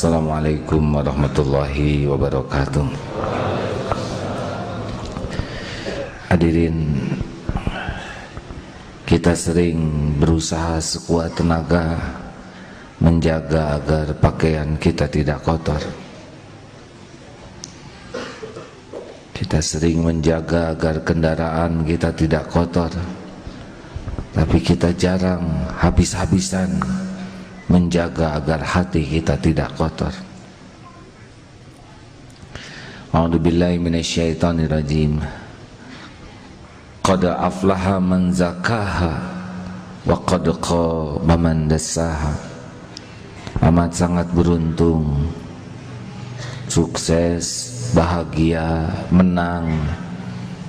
Assalamualaikum warahmatullahi wabarakatuh. Hadirin, kita sering berusaha sekuat tenaga menjaga agar pakaian kita tidak kotor. Kita sering menjaga agar kendaraan kita tidak kotor, tapi kita jarang habis-habisan menjaga agar hati kita tidak kotor. A'udzubillahi minasyaitonirrajim. Qad aflaha man zakaha wa qad khaba man dassaha. Amat sangat beruntung, sukses, bahagia, menang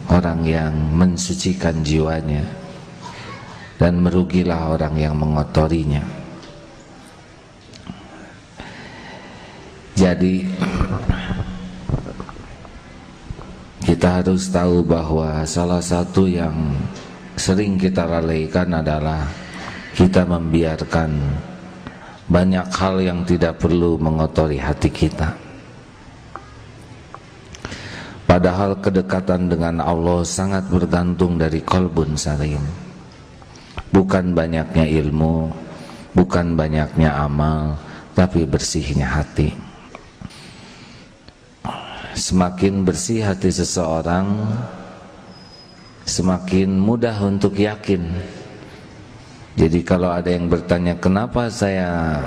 orang yang mensucikan jiwanya, dan merugilah orang yang mengotorinya. Jadi kita harus tahu bahwa salah satu yang sering kita lalaikan adalah kita membiarkan banyak hal yang tidak perlu mengotori hati kita. Padahal kedekatan dengan Allah sangat bergantung dari qalbun salim. Bukan banyaknya ilmu, bukan banyaknya amal, tapi bersihnya hati. Semakin bersih hati seseorang, semakin mudah untuk yakin. Jadi kalau ada yang bertanya, kenapa saya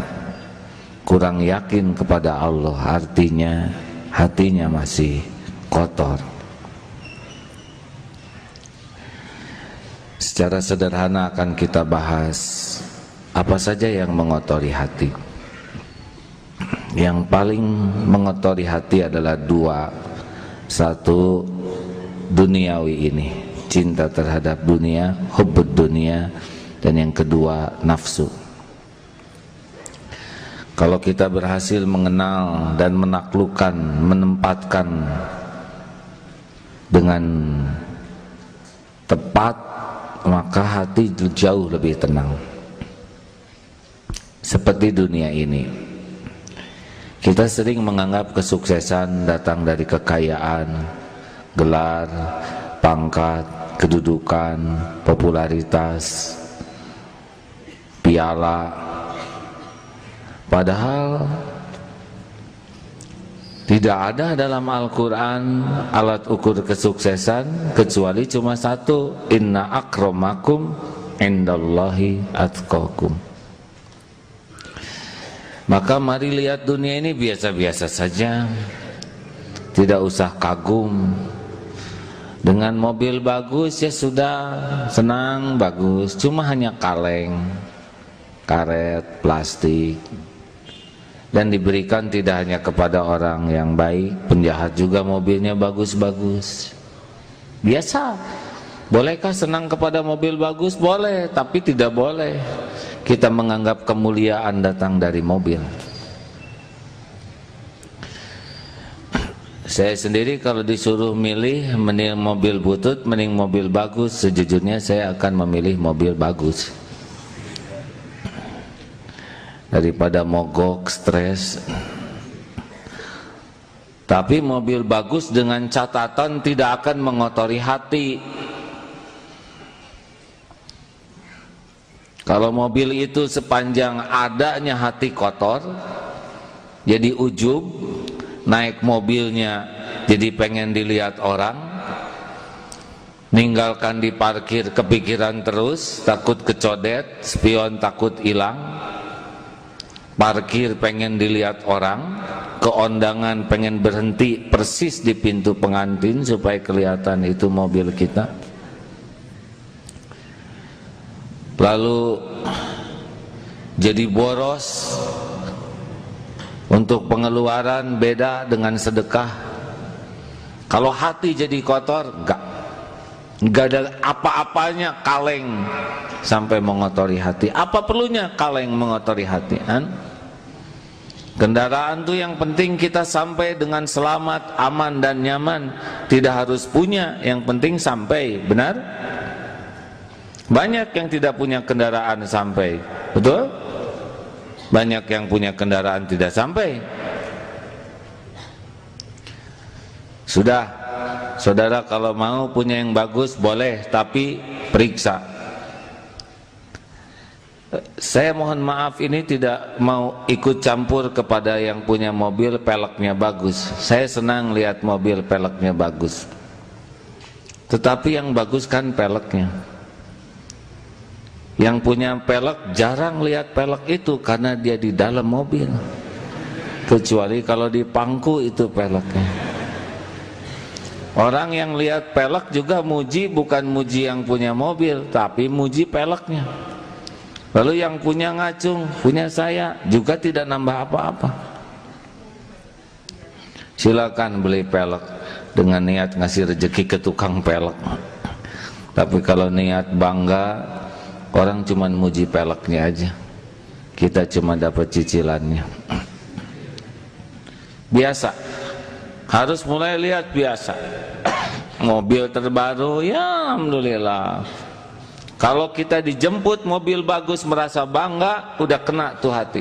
kurang yakin kepada Allah, artinya hatinya masih kotor. Secara sederhana akan kita bahas apa saja yang mengotori hati. Yang paling mengotori hati adalah dua. Satu, duniawi ini, cinta terhadap dunia, hubbud dunia. Dan yang kedua, nafsu. Kalau kita berhasil mengenal dan menaklukkan, menempatkan dengan tepat, maka hati jauh lebih tenang. Seperti dunia ini, kita sering menganggap kesuksesan datang dari kekayaan, gelar, pangkat, kedudukan, popularitas, piala. Padahal tidak ada dalam Al-Quran alat ukur kesuksesan kecuali cuma satu, inna akramakum indallahi atqakum. Maka mari lihat dunia ini biasa-biasa saja, tidak usah kagum. Dengan mobil bagus ya sudah, senang, bagus, cuma hanya kaleng, karet, plastik. Dan diberikan tidak hanya kepada orang yang baik, penjahat juga mobilnya bagus-bagus. Biasa. Bolehkah senang kepada mobil bagus? Boleh, tapi tidak boleh kita menganggap kemuliaan datang dari mobil. Saya sendiri kalau disuruh milih mending mobil butut, mending mobil bagus, sejujurnya saya akan memilih mobil bagus daripada mogok, stres. Tapi mobil bagus dengan catatan tidak akan mengotori hati. Kalau mobil itu sepanjang adanya hati kotor, jadi ujub, naik mobilnya jadi pengen dilihat orang, ninggalkan di parkir kepikiran terus, takut kecodet, spion takut hilang, parkir pengen dilihat orang, keondangan pengen berhenti persis di pintu pengantin supaya kelihatan itu mobil kita. Lalu jadi boros untuk pengeluaran, beda dengan sedekah. Kalau hati jadi kotor, enggak ada apa-apanya kaleng sampai mengotori hati. Apa perlunya kaleng mengotori hati? Kendaraan tuh yang penting kita sampai dengan selamat, aman dan nyaman. Tidak harus punya, yang penting sampai, benar? Banyak yang tidak punya kendaraan sampai, betul? Banyak yang punya kendaraan tidak sampai. Sudah, saudara kalau mau punya yang bagus boleh, tapi periksa. Saya mohon maaf, ini tidak mau ikut campur kepada yang punya mobil peleknya bagus. Saya senang lihat mobil peleknya bagus, tetapi yang bagus kan peleknya. Yang punya pelek jarang lihat pelek itu karena dia di dalam mobil, kecuali kalau di pangku itu peleknya. Orang yang lihat pelek juga muji, bukan muji yang punya mobil, tapi muji peleknya. Lalu yang punya ngacung, punya saya, juga tidak nambah apa-apa. Silakan beli pelek dengan niat ngasih rezeki ke tukang pelek. Tapi kalau niat bangga, orang cuma muji peleknya aja, kita cuma dapat cicilannya. Biasa, harus mulai lihat biasa. Mobil terbaru, ya alhamdulillah. Kalau kita dijemput mobil bagus merasa bangga, udah kena tuh hati.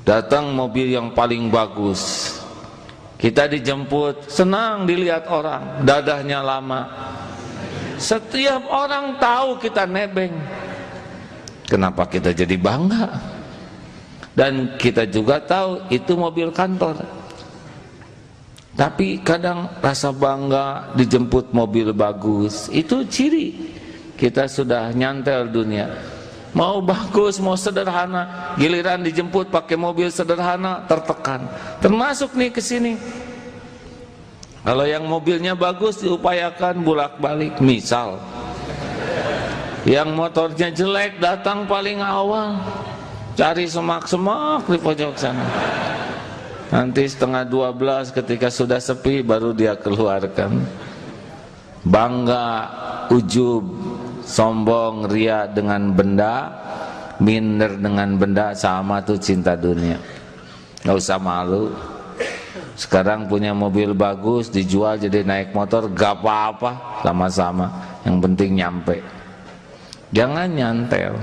Datang mobil yang paling bagus, kita dijemput, senang dilihat orang, dadahnya lama. Setiap orang tahu kita nebeng. Kenapa kita jadi bangga? Dan kita juga tahu itu mobil kantor. Tapi kadang rasa bangga dijemput mobil bagus, itu ciri kita sudah nyantel dunia. Mau bagus, mau sederhana, giliran dijemput pakai mobil sederhana tertekan. Termasuk nih ke sini. Kalau yang mobilnya bagus diupayakan bolak-balik. Misal yang motornya jelek datang paling awal, cari semak-semak di pojok sana. Nanti setengah 12 ketika sudah sepi baru dia keluarkan. Bangga, ujub, sombong, ria dengan benda, minder dengan benda, sama tuh cinta dunia. Gak usah malu. Sekarang punya mobil bagus dijual jadi naik motor, gak apa-apa, sama-sama. Yang penting nyampe. Jangan nyantel.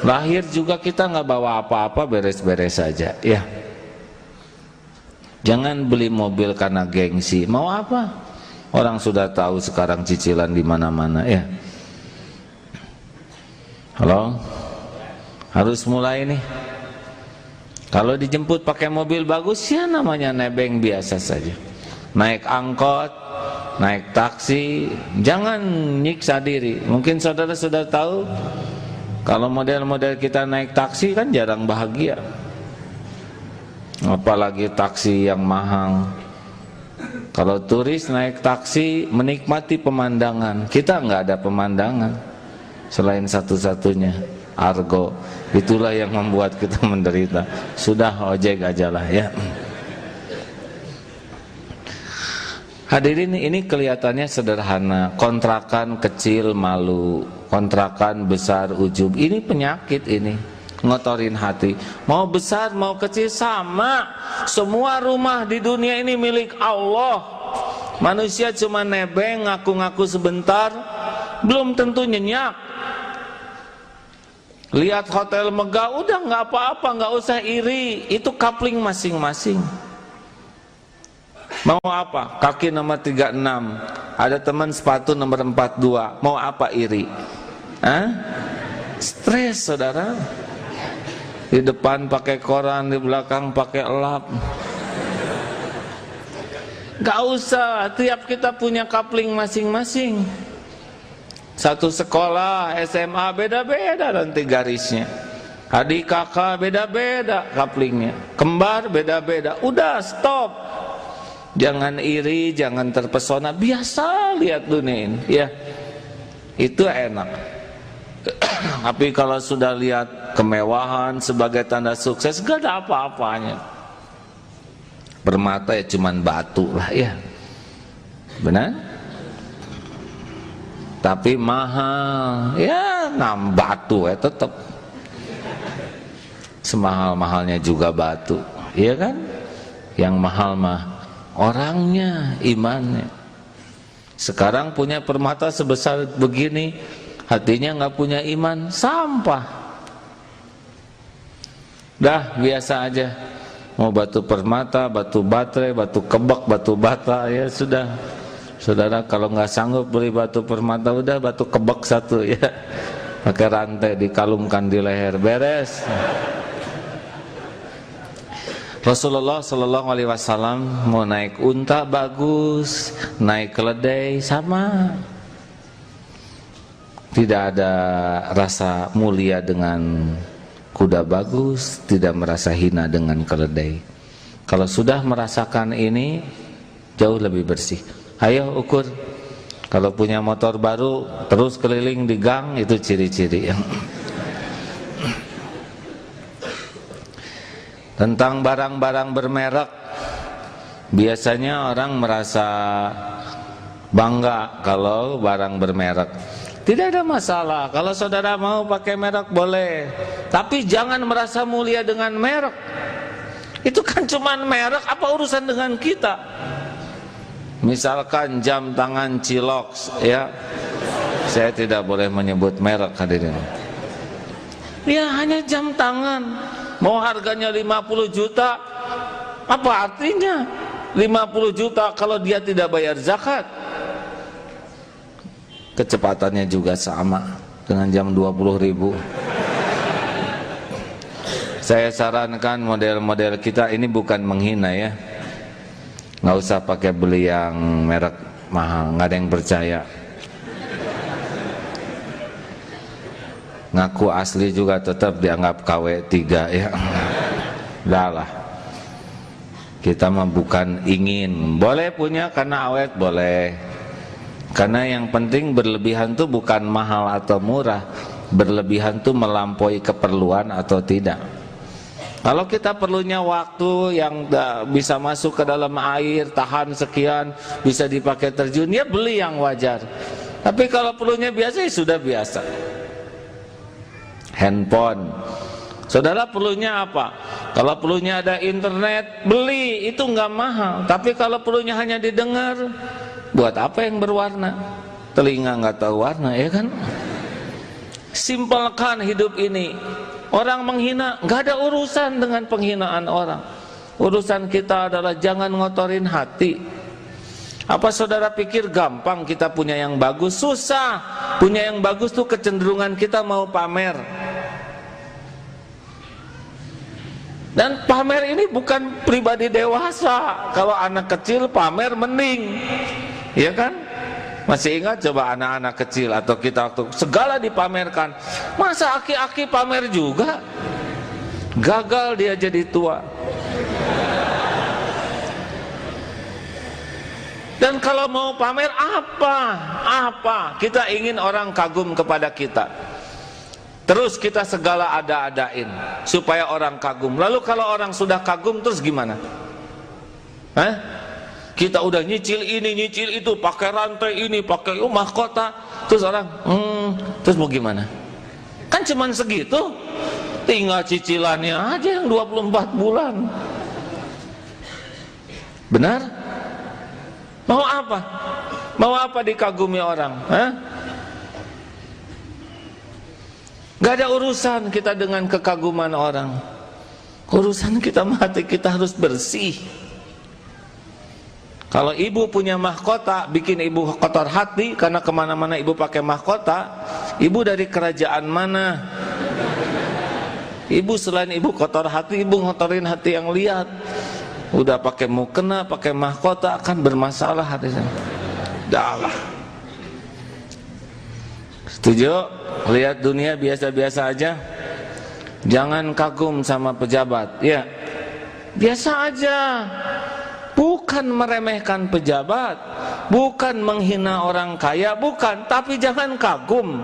Lahir juga kita gak bawa apa-apa, beres-beres saja, ya. Jangan beli mobil karena gengsi. Mau apa? Orang sudah tahu sekarang cicilan di mana-mana, ya. Halo? Harus mulai nih. Kalau dijemput pakai mobil bagus, ya namanya nebeng biasa saja. Naik angkot, naik taksi, jangan nyiksa diri. Mungkin saudara sudah tahu, kalau model-model kita naik taksi kan jarang bahagia. Apalagi taksi yang mahal. Kalau turis naik taksi menikmati pemandangan, kita nggak ada pemandangan selain satu-satunya argo. Itulah yang membuat kita menderita. Sudah ojek aja lah, ya. Hadirin, ini kelihatannya sederhana. Kontrakan kecil malu, kontrakan besar ujub. Ini penyakit ini. Ngotorin hati. Mau besar mau kecil sama. Semua rumah di dunia ini milik Allah. Manusia cuma nebeng, ngaku-ngaku sebentar, belum tentu nyenyak. Lihat hotel megah, udah nggak apa-apa, nggak usah iri. Itu kapling masing-masing. Mau apa? Kaki nomor 36, ada teman sepatu nomor 42. Mau apa iri? Hah? Stres, saudara. Di depan pakai koran, di belakang pakai elap. Gak usah, tiap kita punya kapling masing-masing. Satu sekolah, SMA beda-beda nanti garisnya. Adik kakak beda-beda kaplingnya. Kembar beda-beda. Udah, stop. Jangan iri, jangan terpesona. Biasa lihat dunia ini, ya. Itu enak. Tapi kalau sudah lihat kemewahan sebagai tanda sukses, gak ada apa-apanya. Permata ya cuman batu lah, ya. Benar? Tapi mahal, ya batu ya tetap. Semahal-mahalnya juga batu, iya kan? Yang mahal mah orangnya, imannya. Sekarang punya permata sebesar begini, hatinya nggak punya iman, sampah. Dah biasa aja. Mau batu permata, batu baterai, batu kebak, batu bata, ya sudah. Saudara kalau nggak sanggup beli batu permata, udah batu kebak satu ya. Pakai rantai dikalungkan di leher, beres. Rasulullah Shallallahu Alaihi Wasallam mau naik unta bagus, naik keledai sama. Tidak ada rasa mulia dengan kuda bagus, tidak merasa hina dengan keledai. Kalau sudah merasakan ini, jauh lebih bersih. Ayo ukur. Kalau punya motor baru, terus keliling di gang, itu ciri-ciri yang tentang barang-barang bermerek. Biasanya orang merasa bangga kalau barang bermerek. Tidak ada masalah, kalau saudara mau pakai merek boleh, tapi jangan merasa mulia dengan merek. Itu kan cuman merek, apa urusan dengan kita? Misalkan jam tangan Cilox, ya, saya tidak boleh menyebut merek hadirin. Ya hanya jam tangan, mau harganya 50 juta, apa artinya 50 juta kalau dia tidak bayar zakat? Kecepatannya juga sama dengan jam 20.000. Saya sarankan model-model kita ini bukan menghina ya, nggak usah pakai beli yang merek mahal, nggak ada yang percaya. Ngaku asli juga tetap dianggap KW 3 ya. Udah lah, kita mah bukan ingin, boleh punya karena awet boleh. Karena yang penting berlebihan tuh bukan mahal atau murah, berlebihan tuh melampaui keperluan atau tidak. Kalau kita perlunya waktu yang bisa masuk ke dalam air, tahan sekian, bisa dipakai terjun, ya beli yang wajar. Tapi kalau perlunya biasa, ya sudah biasa. Handphone, saudara perlunya apa? Kalau perlunya ada internet, beli, itu nggak mahal. Tapi kalau perlunya hanya didengar, buat apa yang berwarna? Telinga nggak tahu warna, ya kan? Simpelkan hidup ini. Orang menghina, nggak ada urusan dengan penghinaan orang. Urusan kita adalah jangan ngotorin hati. Apa saudara pikir gampang kita punya yang bagus? Susah. Punya yang bagus tuh kecenderungan kita mau pamer. Dan pamer ini bukan pribadi dewasa. Kalau anak kecil pamer mending, ya kan? Masih ingat coba anak-anak kecil atau kita waktu segala dipamerkan. Masa aki-aki pamer juga? Gagal dia jadi tua. Dan kalau mau pamer apa? Kita ingin orang kagum kepada kita. Terus kita segala ada-adain supaya orang kagum. Lalu kalau orang sudah kagum terus gimana? Kita udah nyicil ini, nyicil itu, pakai rantai ini, pakai mahkota, terus orang, terus mau gimana? Kan cuman segitu, tinggal cicilannya aja yang 24 bulan. Benar? Mau apa? Mau apa dikagumi orang? Gak ada urusan kita dengan kekaguman orang. Urusan kita mati, kita harus bersih. Kalau ibu punya mahkota, bikin ibu kotor hati karena kemana-mana ibu pakai mahkota. Ibu dari kerajaan mana? Ibu selain ibu kotor hati, ibu ngotorin hati yang lihat. Udah pakai mukena, pakai mahkota akan bermasalah hatinya. Dah lah. Setuju? Lihat dunia biasa-biasa aja. Jangan kagum sama pejabat. Ya, biasa aja. Bukan meremehkan pejabat, bukan menghina orang kaya, bukan. Tapi jangan kagum.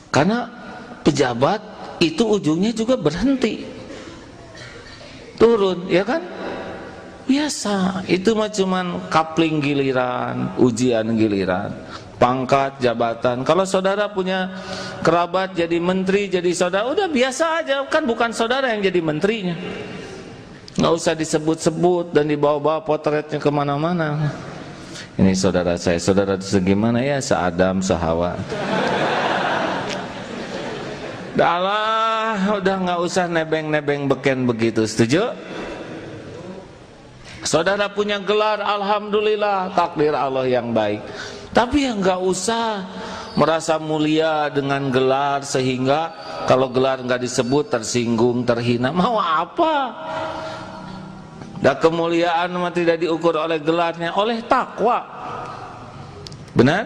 Karena pejabat itu ujungnya juga berhenti, turun, ya kan? Biasa. Itu mah cuman kapling giliran, ujian giliran. Pangkat, jabatan. Kalau saudara punya kerabat jadi menteri, jadi saudara, udah biasa aja. Kan bukan saudara yang jadi menterinya. Nggak usah disebut-sebut dan dibawa-bawa potretnya kemana-mana. Ini saudara saya, saudara itu segimana ya, se-Adam, se-Hawa. Udah nggak usah nebeng-nebeng beken begitu, setuju? Saudara punya gelar, alhamdulillah, takdir Allah yang baik. Tapi ya nggak usah merasa mulia dengan gelar sehingga kalau gelar nggak disebut tersinggung, terhina. Mau apa? Dan kemuliaan tidak diukur oleh gelarnya, oleh takwa. Benar?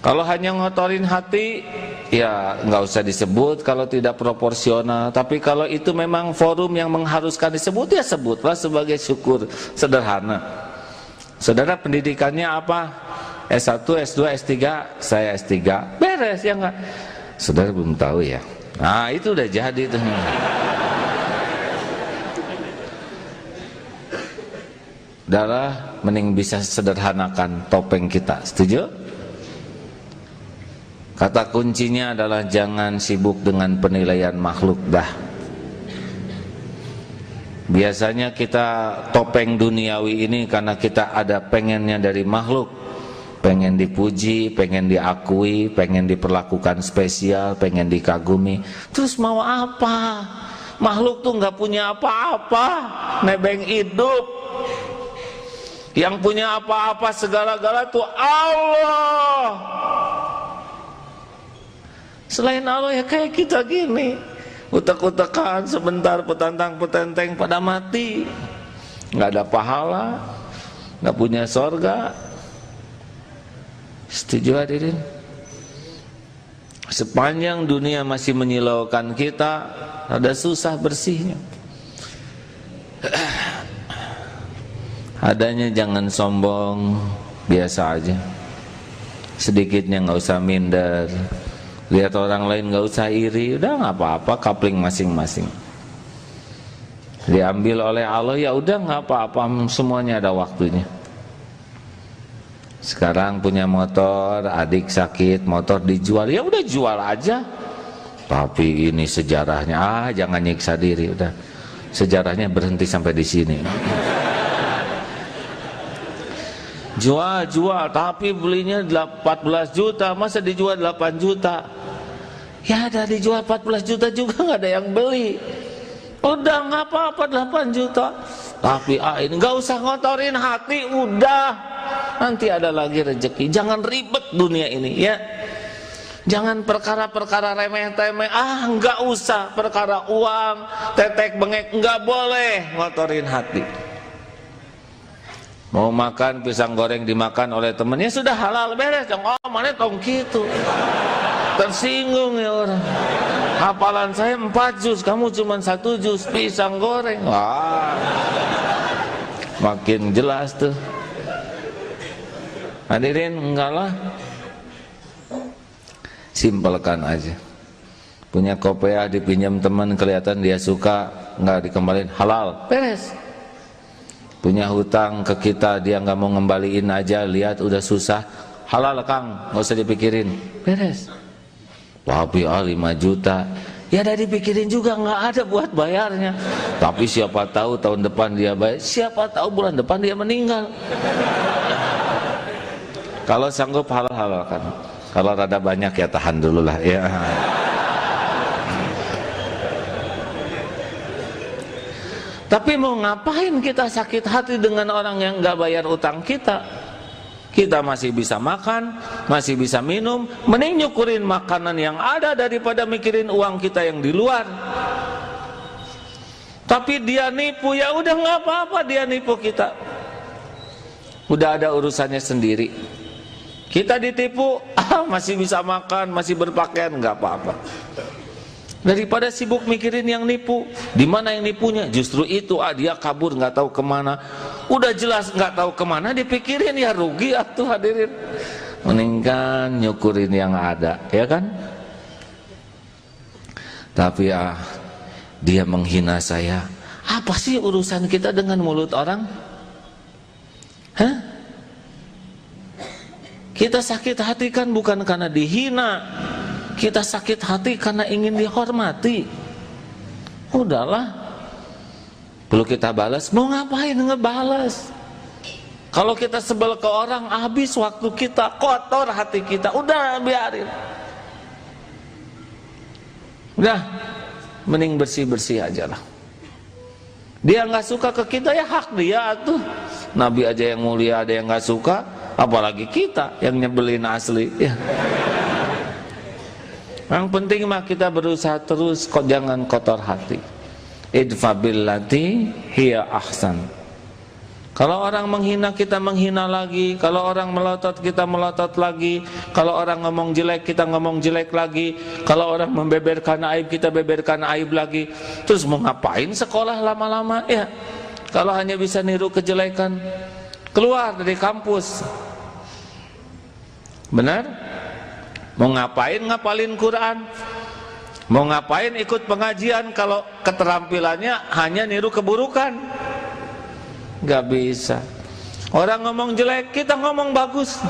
Kalau hanya ngotorin hati, ya nggak usah disebut kalau tidak proporsional. Tapi kalau itu memang forum yang mengharuskan disebut, ya sebutlah sebagai syukur sederhana. Saudara pendidikannya apa? S1, S2, S3, saya S3. Beres ya nggak? Saudara belum tahu ya? Nah itu udah jadi tuh. Udahlah, mending bisa sederhanakan topeng kita, setuju? Kata kuncinya adalah jangan sibuk dengan penilaian makhluk dah. Biasanya kita topeng duniawi ini karena kita ada pengennya dari makhluk. Pengen dipuji, pengen diakui, pengen diperlakukan spesial, pengen dikagumi. Terus mau apa? Makhluk tuh nggak punya apa-apa, nebeng hidup. Yang punya apa-apa segala-gala tuh Allah. Selain Allah ya kayak kita gini, utek-utekan sebentar, petantang-petenteng pada mati, nggak ada pahala, nggak punya sorga. Setuju hadirin? Sepanjang dunia masih menyilaukan kita, ada susah bersihnya. Adanya jangan sombong, biasa aja. Sedikitnya nggak usah minder. Lihat orang lain nggak usah iri, udah nggak apa-apa, kapling masing-masing. Diambil oleh Allah ya udah nggak apa-apa, semuanya ada waktunya. Sekarang punya motor, adik sakit, motor dijual, ya udah jual aja. Tapi ini sejarahnya, jangan nyiksa diri, udah. Sejarahnya berhenti sampai di sini. Jual, tapi belinya 14 juta, masa dijual 8 juta? Ya ada dijual 14 juta juga nggak ada yang beli. Udah nggak apa-apa 8 juta. Tapi ini nggak usah ngotorin hati, udah. Nanti ada lagi rezeki. Jangan ribet dunia ini ya. Jangan perkara-perkara remeh-temeh. Nggak usah perkara uang, tetek bengek, nggak boleh ngotorin hati. Mau makan pisang goreng dimakan oleh temennya sudah halal, beres. Mana tong gitu. Tersinggung ya orang. Hafalan saya 4 juz, kamu cuma 1 juz pisang goreng. Wah, makin jelas tuh. Hadirin, enggak lah. Simpelkan aja. Punya kopiah dipinjam teman, kelihatan dia suka, enggak dikembaliin, halal, beres. Punya hutang ke kita, dia enggak mau ngembaliin aja, lihat udah susah, halal Kang, enggak usah dipikirin, beres. Tapi 5 juta, ya udah dipikirin juga, enggak ada buat bayarnya. Tapi siapa tahu tahun depan dia bayar, siapa tahu bulan depan dia meninggal. Kalau sanggup halal-halalkan. Kalau rada banyak ya tahan dulu lah ya. Tapi mau ngapain kita sakit hati dengan orang yang nggak bayar utang kita? Kita masih bisa makan, masih bisa minum, mending nyukurin makanan yang ada daripada mikirin uang kita yang di luar. Tapi dia nipu, ya udah nggak apa-apa dia nipu kita. Udah ada urusannya sendiri. Kita ditipu, masih bisa makan, masih berpakaian, nggak apa-apa. Daripada sibuk mikirin yang nipu, di mana yang nipunya? Justru itu, dia kabur nggak tahu kemana. Udah jelas nggak tahu kemana, dipikirin ya rugi atuh hadirin. Mendingan nyukurin yang ada, ya kan? Tapi dia menghina saya. Apa sih urusan kita dengan mulut orang? Hah? Kita sakit hati kan bukan karena dihina. Kita sakit hati karena ingin dihormati. Udahlah. Perlu kita balas, mau ngapain ngebalas? Kalau kita sebel ke orang, habis waktu kita, kotor hati kita, udah biarin. Udah, mending bersih-bersih aja lah. Dia nggak suka ke kita, ya hak dia tuh. Nabi aja yang mulia ada yang nggak suka, apalagi kita yang nyebelin asli ya. Yang penting mah kita berusaha terus, kok jangan kotor hati. Idfa billati hiya ahsan. Kalau orang menghina kita menghina lagi, kalau orang melotot kita melotot lagi, kalau orang ngomong jelek kita ngomong jelek lagi, kalau orang membeberkan aib kita beberkan aib lagi. Terus mau ngapain sekolah lama-lama ya? Kalau hanya bisa niru kejelekan, keluar dari kampus. Benar? Mau ngapain ngapalin Quran? Mau ngapain ikut pengajian kalau keterampilannya hanya niru keburukan? Gak bisa. Orang ngomong jelek, kita ngomong bagus.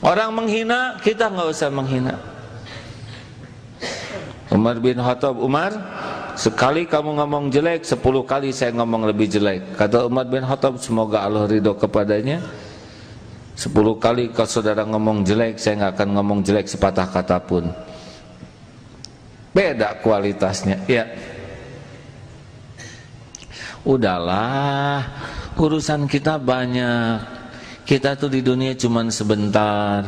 Orang menghina, kita gak usah menghina. Umar bin Khattab, Umar, sekali kamu ngomong jelek, 10 kali saya ngomong lebih jelek. Kata Umar bin Khattab, semoga Allah ridho kepadanya, 10 kali kalau saudara ngomong jelek, saya gak akan ngomong jelek sepatah kata pun. Beda kualitasnya, ya. Udahlah, urusan kita banyak. Kita tuh di dunia cuman sebentar,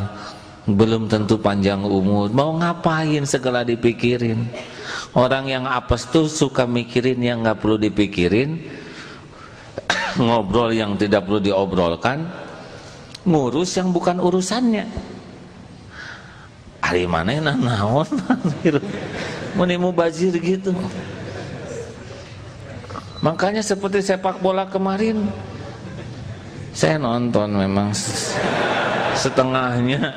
belum tentu panjang umur. Mau ngapain segala dipikirin? Orang yang apes tuh suka mikirin yang gak perlu dipikirin, ngobrol yang tidak perlu diobrolkan, ngurus yang bukan urusannya. Hari mana yang naon? Muni mubazir gitu. Makanya seperti sepak bola kemarin, saya nonton memang setengahnya.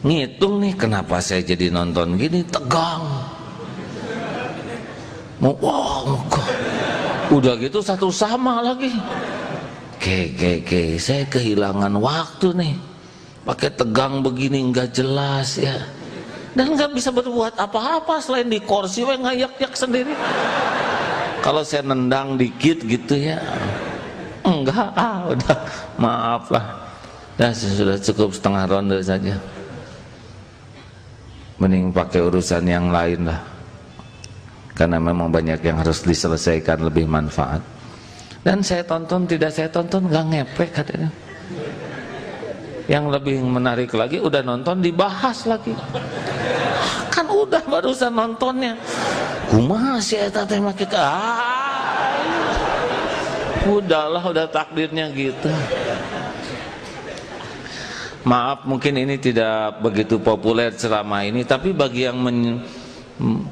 Ngitung nih kenapa saya jadi nonton gini, tegang. Wow, udah gitu satu sama lagi. Saya kehilangan waktu nih. Pakai tegang begini nggak jelas ya. Dan nggak bisa berbuat apa-apa selain di kursi ngayak-yak sendiri. Kalau saya nendang dikit gitu ya, enggak, udah maaf lah, dah sudah cukup setengah ronde saja. Mending pakai urusan yang lain lah, karena memang banyak yang harus diselesaikan, lebih manfaat. Dan saya tonton tidak saya tonton nggak ngepek katanya. Yang lebih menarik lagi udah nonton dibahas lagi. Kan udah barusan nontonnya. Kumaha sih eta teh make udahlah, udah takdirnya gitu. Maaf mungkin ini tidak begitu populer ceramah ini, tapi bagi yang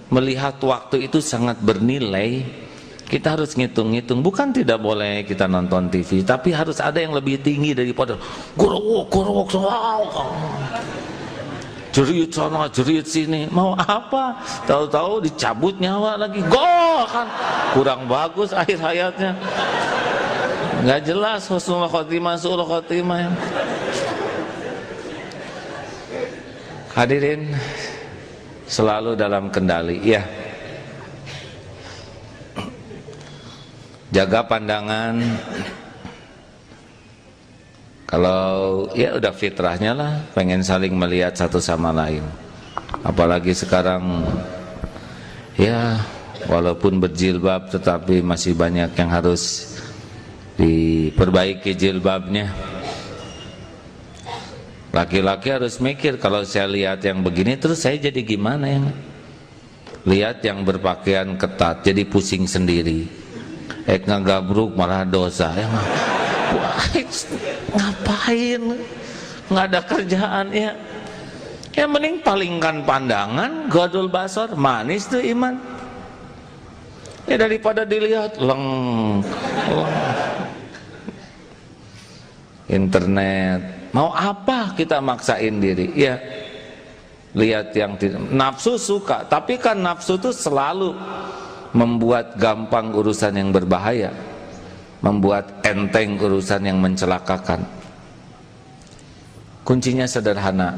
melihat waktu itu sangat bernilai. Kita harus ngitung-ngitung, bukan tidak boleh kita nonton TV, tapi harus ada yang lebih tinggi daripada gorowok jerit sana jerit sini. Mau apa? Tahu-tahu dicabut nyawa lagi, gol kan, kurang bagus akhir hayatnya, nggak jelas husnul khotimah su'ul khotimah. Hadirin selalu dalam kendali ya. Jaga pandangan. Kalau ya udah fitrahnya lah, pengen saling melihat satu sama lain. Apalagi sekarang ya walaupun berjilbab tetapi masih banyak yang harus diperbaiki jilbabnya. Laki-laki harus mikir, kalau saya lihat yang begini terus saya jadi gimana ya? Lihat yang berpakaian ketat jadi pusing sendiri. Ngagabruk malah dosa ya. Ngapain? Nggak ada kerjaan ya. Yang mending palingkan pandangan, gadul basor, manis tuh iman. Ya daripada dilihat internet. Mau apa kita maksain diri? Ya. Lihat yang tidak, nafsu suka, tapi kan nafsu itu selalu membuat gampang urusan yang berbahaya, membuat enteng urusan yang mencelakakan. Kuncinya sederhana,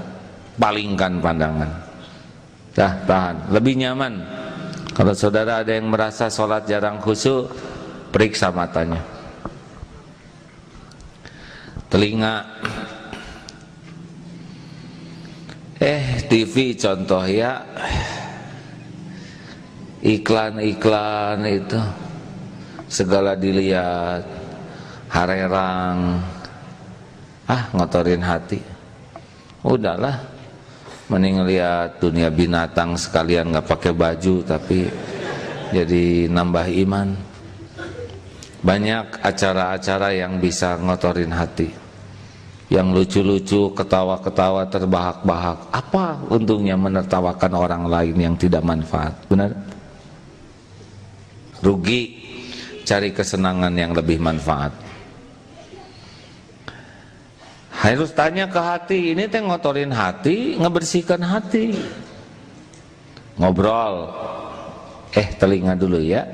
palingkan pandangan. Tahan, lebih nyaman. Kalau saudara ada yang merasa sholat jarang khusyuk, periksa matanya, telinga. TV contoh ya, iklan-iklan itu segala dilihat, harerang, ngotorin hati. Udahlah, mending lihat dunia binatang sekalian, nggak pakai baju tapi jadi nambah iman. Banyak acara-acara yang bisa ngotorin hati, yang lucu-lucu, ketawa-ketawa, terbahak-bahak. Apa untungnya menertawakan orang lain yang tidak manfaat? Benar? Rugi, cari kesenangan yang lebih manfaat. Harus tanya ke hati, ini teh ngotorin hati, ngebersihkan hati. Ngobrol, telinga dulu ya.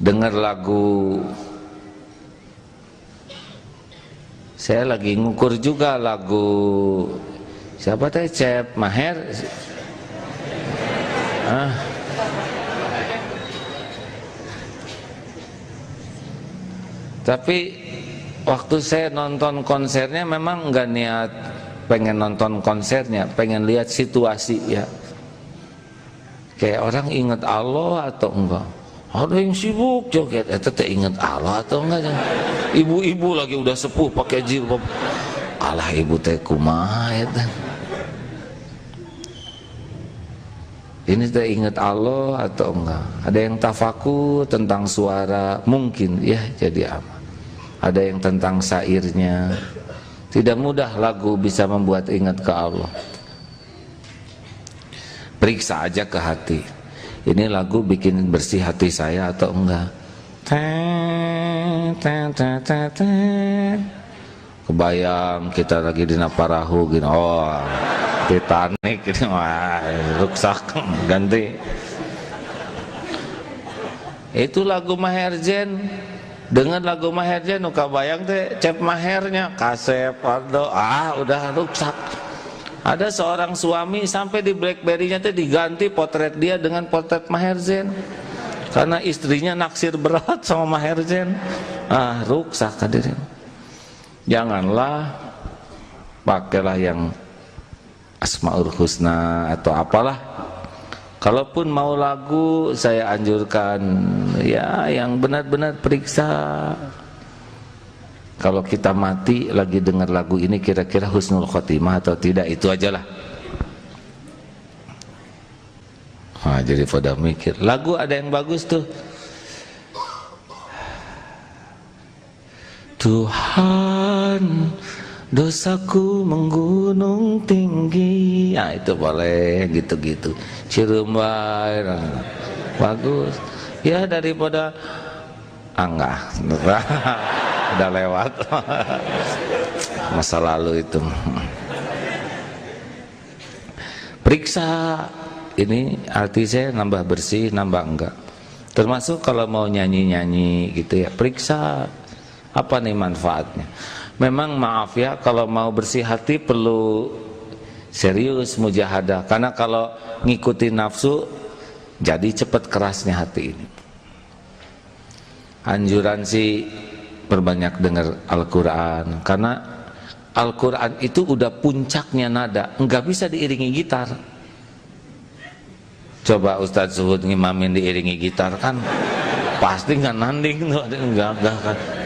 Dengar lagu. Saya lagi ngukur juga lagu siapa teh, Cep Maher. Tapi waktu saya nonton konsernya memang nggak niat pengen nonton konsernya, pengen lihat situasi ya. Kayak orang ingat Allah atau enggak? Ada yang sibuk joget, teh ingat Allah atau enggak? Ibu-ibu lagi udah sepuh pakai jilbab. Alah ibu teh kumaha eta. Ini teh ingat Allah atau enggak? Ada yang tafakur tentang suara, mungkin ya jadi aman. Ada yang tentang syairnya. Tidak mudah lagu bisa membuat ingat ke Allah. Periksa aja ke hati. Ini lagu bikin bersih hati saya atau enggak? Kebayang kita lagi di Naparahu gini, Titanic ini, rusak, ganti. Itu lagu Maher Zain. Dengan lagu Maher Zain, kebayang teh Cep Mahernya, Kasep, Aldo, udah rusak. Ada seorang suami sampai di BlackBerry-nya teh diganti potret dia dengan potret Maher Zain. Karena istrinya naksir berat sama Maher Zain. Rusak hadirin. Janganlah pakailah yang Asmaul Husna atau apalah. Kalaupun mau lagu, saya anjurkan ya yang benar-benar periksa. Kalau kita mati lagi dengar lagu ini, kira-kira husnul khotimah atau tidak, itu ajalah. Jadi pada mikir, lagu ada yang bagus tuh. Tuhan, dosaku menggunung tinggi. Itu boleh gitu-gitu. Cirembai, bagus. Ya daripada enggak. Udah lewat. Masa lalu itu. Periksa ini arti saya nambah bersih, nambah enggak. Termasuk kalau mau nyanyi-nyanyi gitu ya, periksa apa nih manfaatnya. Memang maaf ya, kalau mau bersih hati perlu serius mujahadah. Karena kalau ngikutin nafsu, jadi cepat kerasnya hati ini. Anjuran sih perbanyak dengar Al-Quran. Karena Al-Quran itu udah puncaknya nada, nggak bisa diiringi gitar. Coba Ustadz Zuhud ngimamin diiringi gitar kan pasti nggak nanding,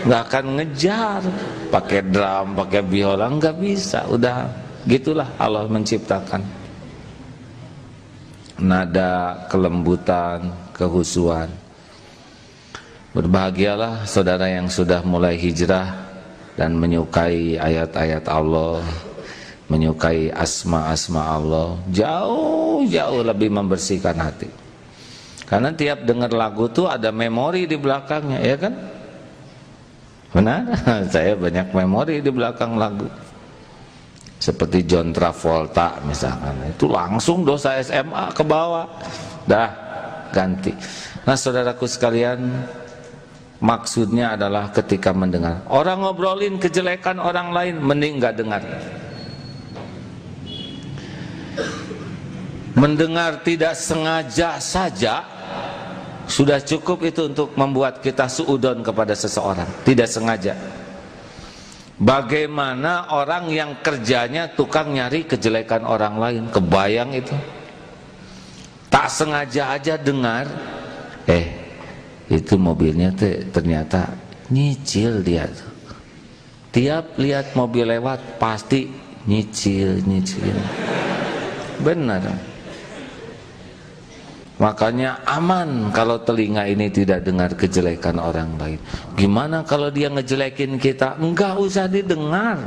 nggak akan ngejar. Pakai drum, pakai biola nggak bisa. Udah gitulah Allah menciptakan nada, kelembutan, kehusuan. Berbahagialah saudara yang sudah mulai hijrah dan menyukai ayat-ayat Allah, menyukai asma-asma Allah, jauh-jauh lebih membersihkan hati. Karena tiap dengar lagu tuh ada memori di belakangnya, ya kan? Benar? Saya banyak memori di belakang lagu. Seperti John Travolta misalkan, itu langsung dosa SMA ke bawah. Dah, ganti. Nah saudaraku sekalian, maksudnya adalah ketika mendengar orang ngobrolin kejelekan orang lain, mending gak dengar. Mendengar tidak sengaja saja sudah cukup itu untuk membuat kita suudon kepada seseorang, tidak sengaja. Bagaimana orang yang kerjanya tukang nyari kejelekan orang lain? Kebayang itu? Tak sengaja aja dengar, itu mobilnya ternyata nyicil dia tuh. Tiap lihat mobil lewat pasti nyicil. Benar. Makanya aman kalau telinga ini tidak dengar kejelekan orang lain. Gimana kalau dia ngejelekin kita? Enggak usah didengar.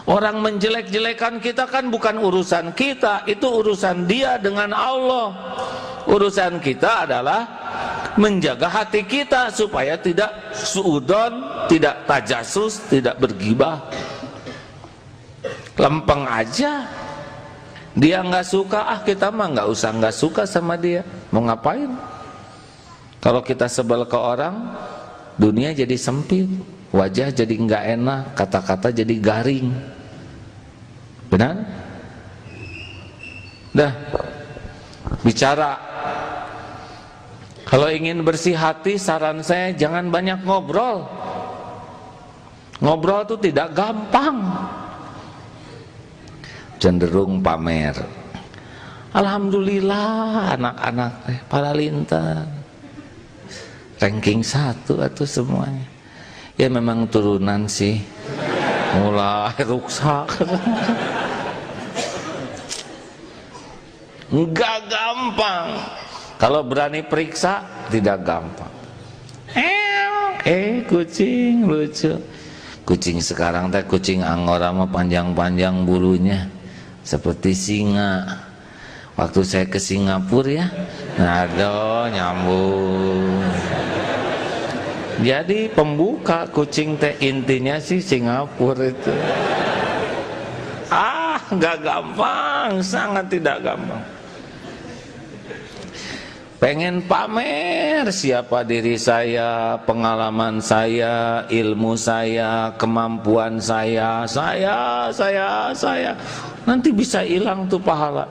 Orang menjelek-jelekan kita kan bukan urusan kita, itu urusan dia dengan Allah. Urusan kita adalah menjaga hati kita supaya tidak suudon, tidak tajasus, tidak bergibah. Lempeng aja. Dia nggak suka, kita mah nggak usah nggak suka sama dia. Mau ngapain? Kalau kita sebel ke orang, dunia jadi sempit, wajah jadi nggak enak, kata-kata jadi garing. Benar? Dah, bicara. Kalau ingin bersih hati, saran saya jangan banyak ngobrol. Ngobrol itu tidak gampang. Cenderung pamer. Alhamdulillah anak-anak para lintar ranking 1 atau semuanya. Ya memang turunan sih, mulai rusak. Enggak gampang. Kalau berani periksa tidak gampang. Kucing lucu. Kucing sekarang teh kucing Angora mah panjang-panjang bulunya seperti singa. Waktu saya ke Singapura ya, aduh nyambung. Jadi pembuka kucing teh intinya sih Singapura itu. Nggak gampang, sangat tidak gampang. Pengen pamer siapa diri saya, pengalaman saya, ilmu saya, kemampuan saya. Nanti bisa hilang tuh pahala.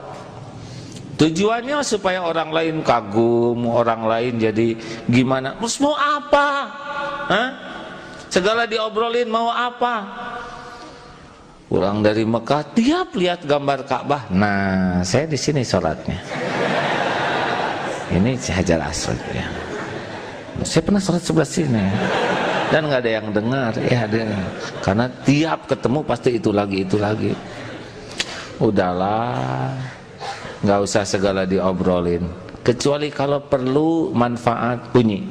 Tujuannya supaya orang lain kagum, orang lain jadi gimana? Terus mau apa? Segala diobrolin mau apa? Pulang dari Mekah, tiap lihat gambar Ka'bah. Nah, saya di sini sholatnya. Ini Hajar Aswad ya. Saya pernah sholat sebelah sini dan nggak ada yang dengar ya, karena tiap ketemu pasti itu lagi. Udahlah, nggak usah segala diobrolin, kecuali kalau perlu manfaat bunyi.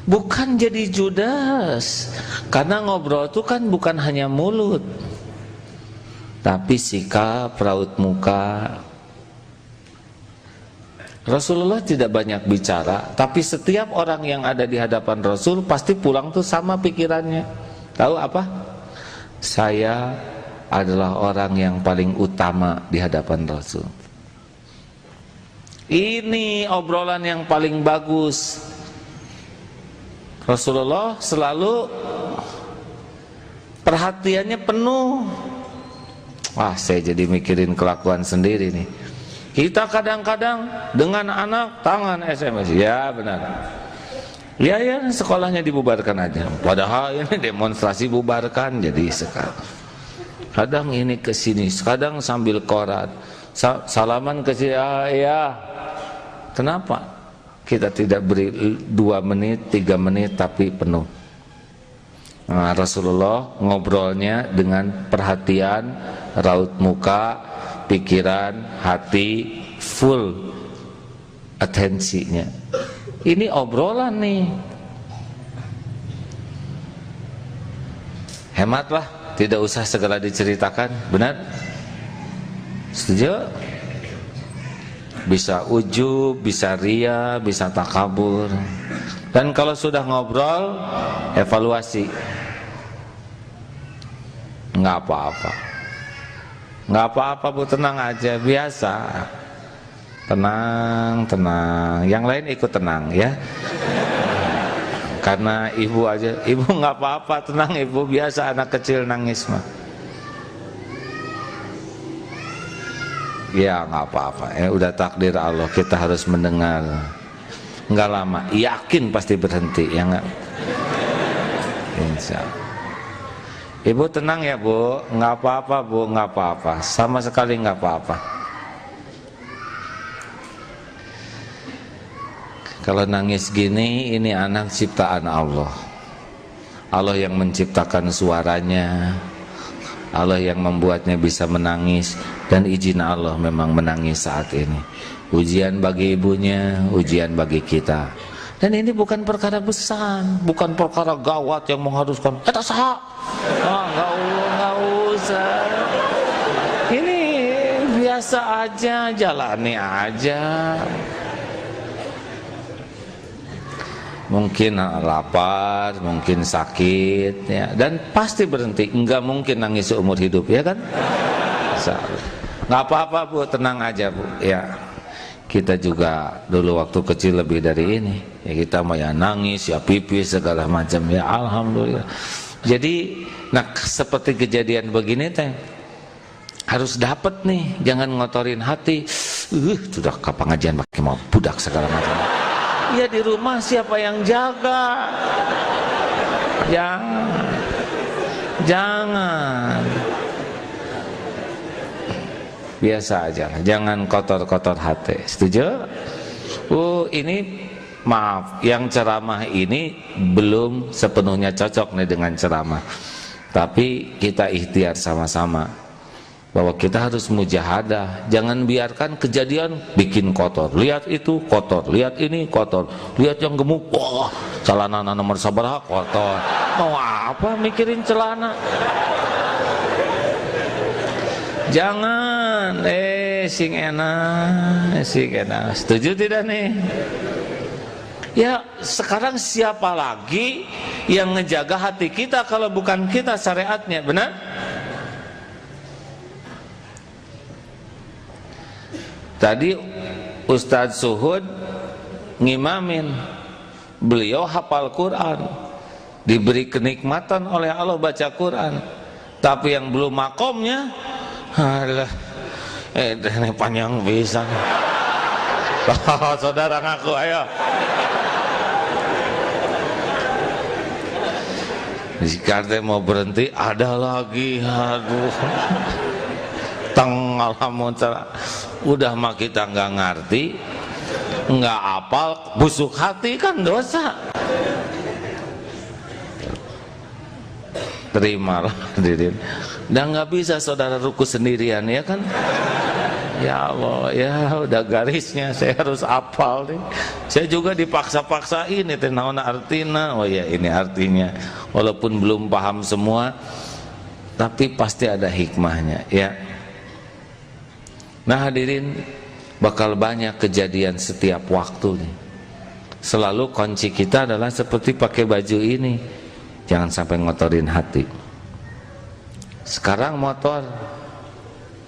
Bukan jadi judes, karena ngobrol itu kan bukan hanya mulut, tapi sikap, raut muka. Rasulullah tidak banyak bicara, tapi setiap orang yang ada di hadapan Rasul pasti pulang tuh sama pikirannya. Tahu apa? Saya adalah orang yang paling utama di hadapan Rasul. Ini obrolan yang paling bagus. Rasulullah selalu perhatiannya penuh. Wah, saya jadi mikirin kelakuan sendiri nih. Kita kadang-kadang dengan anak tangan SMS, ya benar. Ya sekolahnya dibubarkan aja. Padahal ini demonstrasi bubarkan, jadi sekarang. Kadang ini ke sini, kadang sambil koran, salaman ke sini. Ya, kenapa kita tidak beri 2 menit, 3 menit tapi penuh? Nah, Rasulullah ngobrolnya dengan perhatian, raut muka, pikiran, hati, full atensinya. Ini obrolan nih. Hematlah, tidak usah segala diceritakan, benar? Setuju? Bisa ujub, bisa ria, bisa takabur. Dan kalau sudah ngobrol, evaluasi. Nggak apa-apa. Nggak apa-apa Bu, tenang aja, biasa. Tenang. Yang lain ikut tenang ya. Karena ibu aja, ibu nggak apa-apa, tenang ibu, biasa anak kecil nangis mah. Ya nggak apa-apa, ya udah takdir Allah, kita harus mendengar. Nggak lama, yakin pasti berhenti, ya nggak? Insya Allah. Ibu tenang ya Bu, nggak apa-apa Bu, nggak apa-apa, sama sekali nggak apa-apa. Kalau nangis gini, ini anak ciptaan Allah. Allah yang menciptakan suaranya, Allah yang membuatnya bisa menangis, dan izin Allah memang menangis saat ini. Ujian bagi ibunya, ujian bagi kita. Dan ini bukan perkara besar, bukan perkara gawat yang mengharuskan eta saha. Nggak usah. Ini biasa aja, jalani aja. Mungkin lapar, mungkin sakit, ya, dan pasti berhenti. Enggak mungkin nangis seumur hidup, ya kan? Nggak apa-apa Bu, tenang aja Bu. Ya, kita juga dulu waktu kecil lebih dari ini. Ya kita mah ya nangis, ya pipis segala macam. Ya alhamdulillah. Jadi, nah seperti kejadian begini teh harus dapat nih, jangan ngotorin hati. Sudah ke pengajian pakai mau budak segala macam. Ya di rumah siapa yang jaga? Jangan. Biasa aja, jangan kotor-kotor hati. Setuju? Ini maaf, yang ceramah ini belum sepenuhnya cocok nih dengan ceramah. Tapi kita ikhtiar sama-sama bahwa kita harus mujahadah. Jangan biarkan kejadian bikin kotor. Lihat itu kotor, lihat ini kotor, lihat yang gemuk, wah celana nomor sabaraha kotor. Mau apa mikirin celana? Jangan, sing enak. Setuju tidak nih? Ya sekarang siapa lagi yang ngejaga hati kita kalau bukan kita, syariatnya, benar? Tadi Ustadz Suhud ngimamin, beliau hafal Quran, diberi kenikmatan oleh Allah baca Quran, tapi yang belum makomnya, alah, ini panjang bisa. Saudara ngaku, ayo. Jika mau berhenti, ada lagi, aduh. Alhamdulillah, udah mah kita nggak ngerti, nggak apal, busuk hati kan dosa. Terimalah hadirin. Dan nggak bisa saudara ruku sendirian, ya kan? Ya Allah, ya udah garisnya saya harus apal nih. Saya juga dipaksa-paksain itu naon artina. Oh ya, ini artinya. Walaupun belum paham semua, tapi pasti ada hikmahnya, ya. Nah hadirin, bakal banyak kejadian setiap waktu nih. Selalu kunci kita adalah seperti pakai baju ini, jangan sampai ngotorin hati. Sekarang motor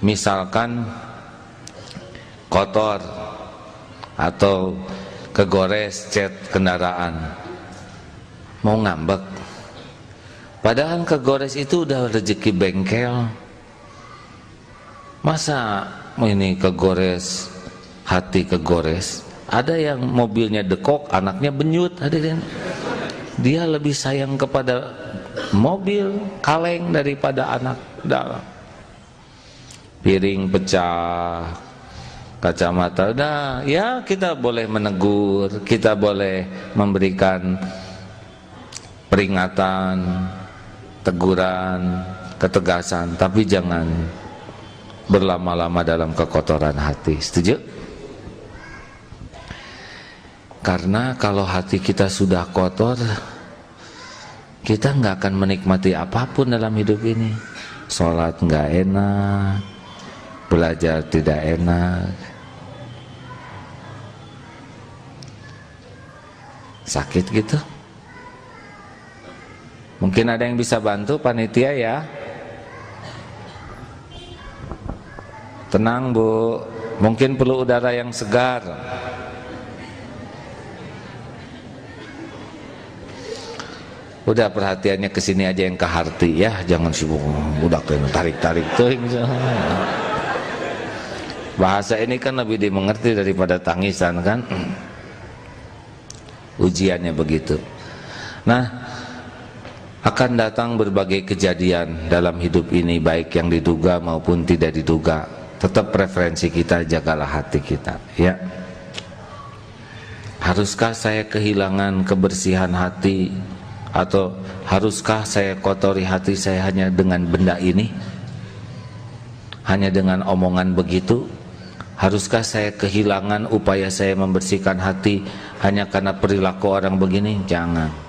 misalkan kotor atau kegores cat kendaraan, mau ngambek, padahal kegores itu udah rezeki bengkel. Masa ini kegores, hati kegores? Ada yang mobilnya dekok, anaknya benyut, hadirin. Dia lebih sayang kepada mobil kaleng daripada anak dalam. Piring pecah, kacamata, nah ya kita boleh menegur, kita boleh memberikan peringatan, teguran, ketegasan, tapi jangan berlama-lama dalam kekotoran hati. Setuju? Karena kalau hati kita sudah kotor, kita nggak akan menikmati apapun dalam hidup ini. Sholat nggak enak, belajar tidak enak, sakit gitu. Mungkin ada yang bisa bantu panitia, ya. Tenang Bu, mungkin perlu udara yang segar. Udah perhatiannya ke sini aja yang ke hati, ya, jangan sibuk budak tarik-tarik tuh. Bahasa ini kan lebih dimengerti daripada tangisan kan. Ujiannya begitu. Nah, Akan datang berbagai kejadian dalam hidup ini, baik yang diduga maupun tidak diduga. Tetap preferensi kita, jagalah hati kita, ya. Haruskah saya kehilangan kebersihan hati, atau haruskah saya kotori hati saya hanya dengan benda ini, hanya dengan omongan begitu? Haruskah saya kehilangan upaya saya membersihkan hati hanya karena perilaku orang begini? Jangan.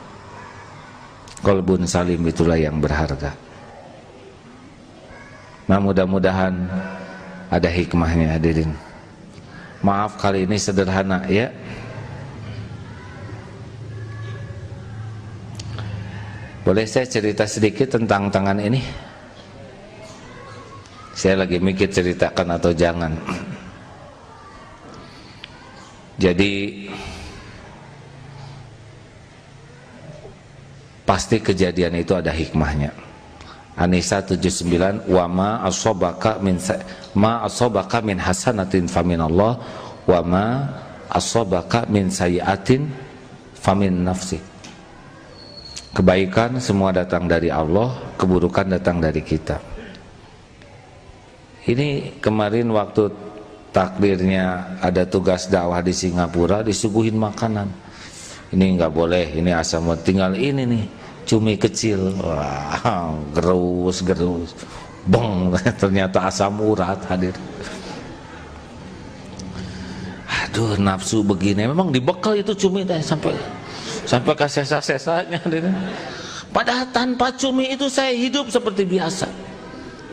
Qalbun salim itulah yang berharga. Nah, mudah-mudahan ada hikmahnya, hadirin. Maaf kali ini sederhana, ya. Boleh saya cerita sedikit tentang tangan ini? Saya lagi mikir ceritakan atau jangan. Jadi pasti kejadian itu ada hikmahnya. An-Nisa 79, wa ma asabaka min hasanatin faminallah wa ma asabaka min sayyi'atin famin nafsi. Kebaikan semua datang dari Allah, keburukan datang dari kita. Ini kemarin waktu takdirnya ada tugas dakwah di Singapura, disuguhin makanan. Ini nggak boleh, ini asam, tinggal ini nih, cumi kecil. Wah, gerus, bong, ternyata asam urat, hadir. Aduh, nafsu begini, memang dibekal itu cumi teh sampai ke sesa-sesanya, hadir. Padahal tanpa cumi itu saya hidup seperti biasa,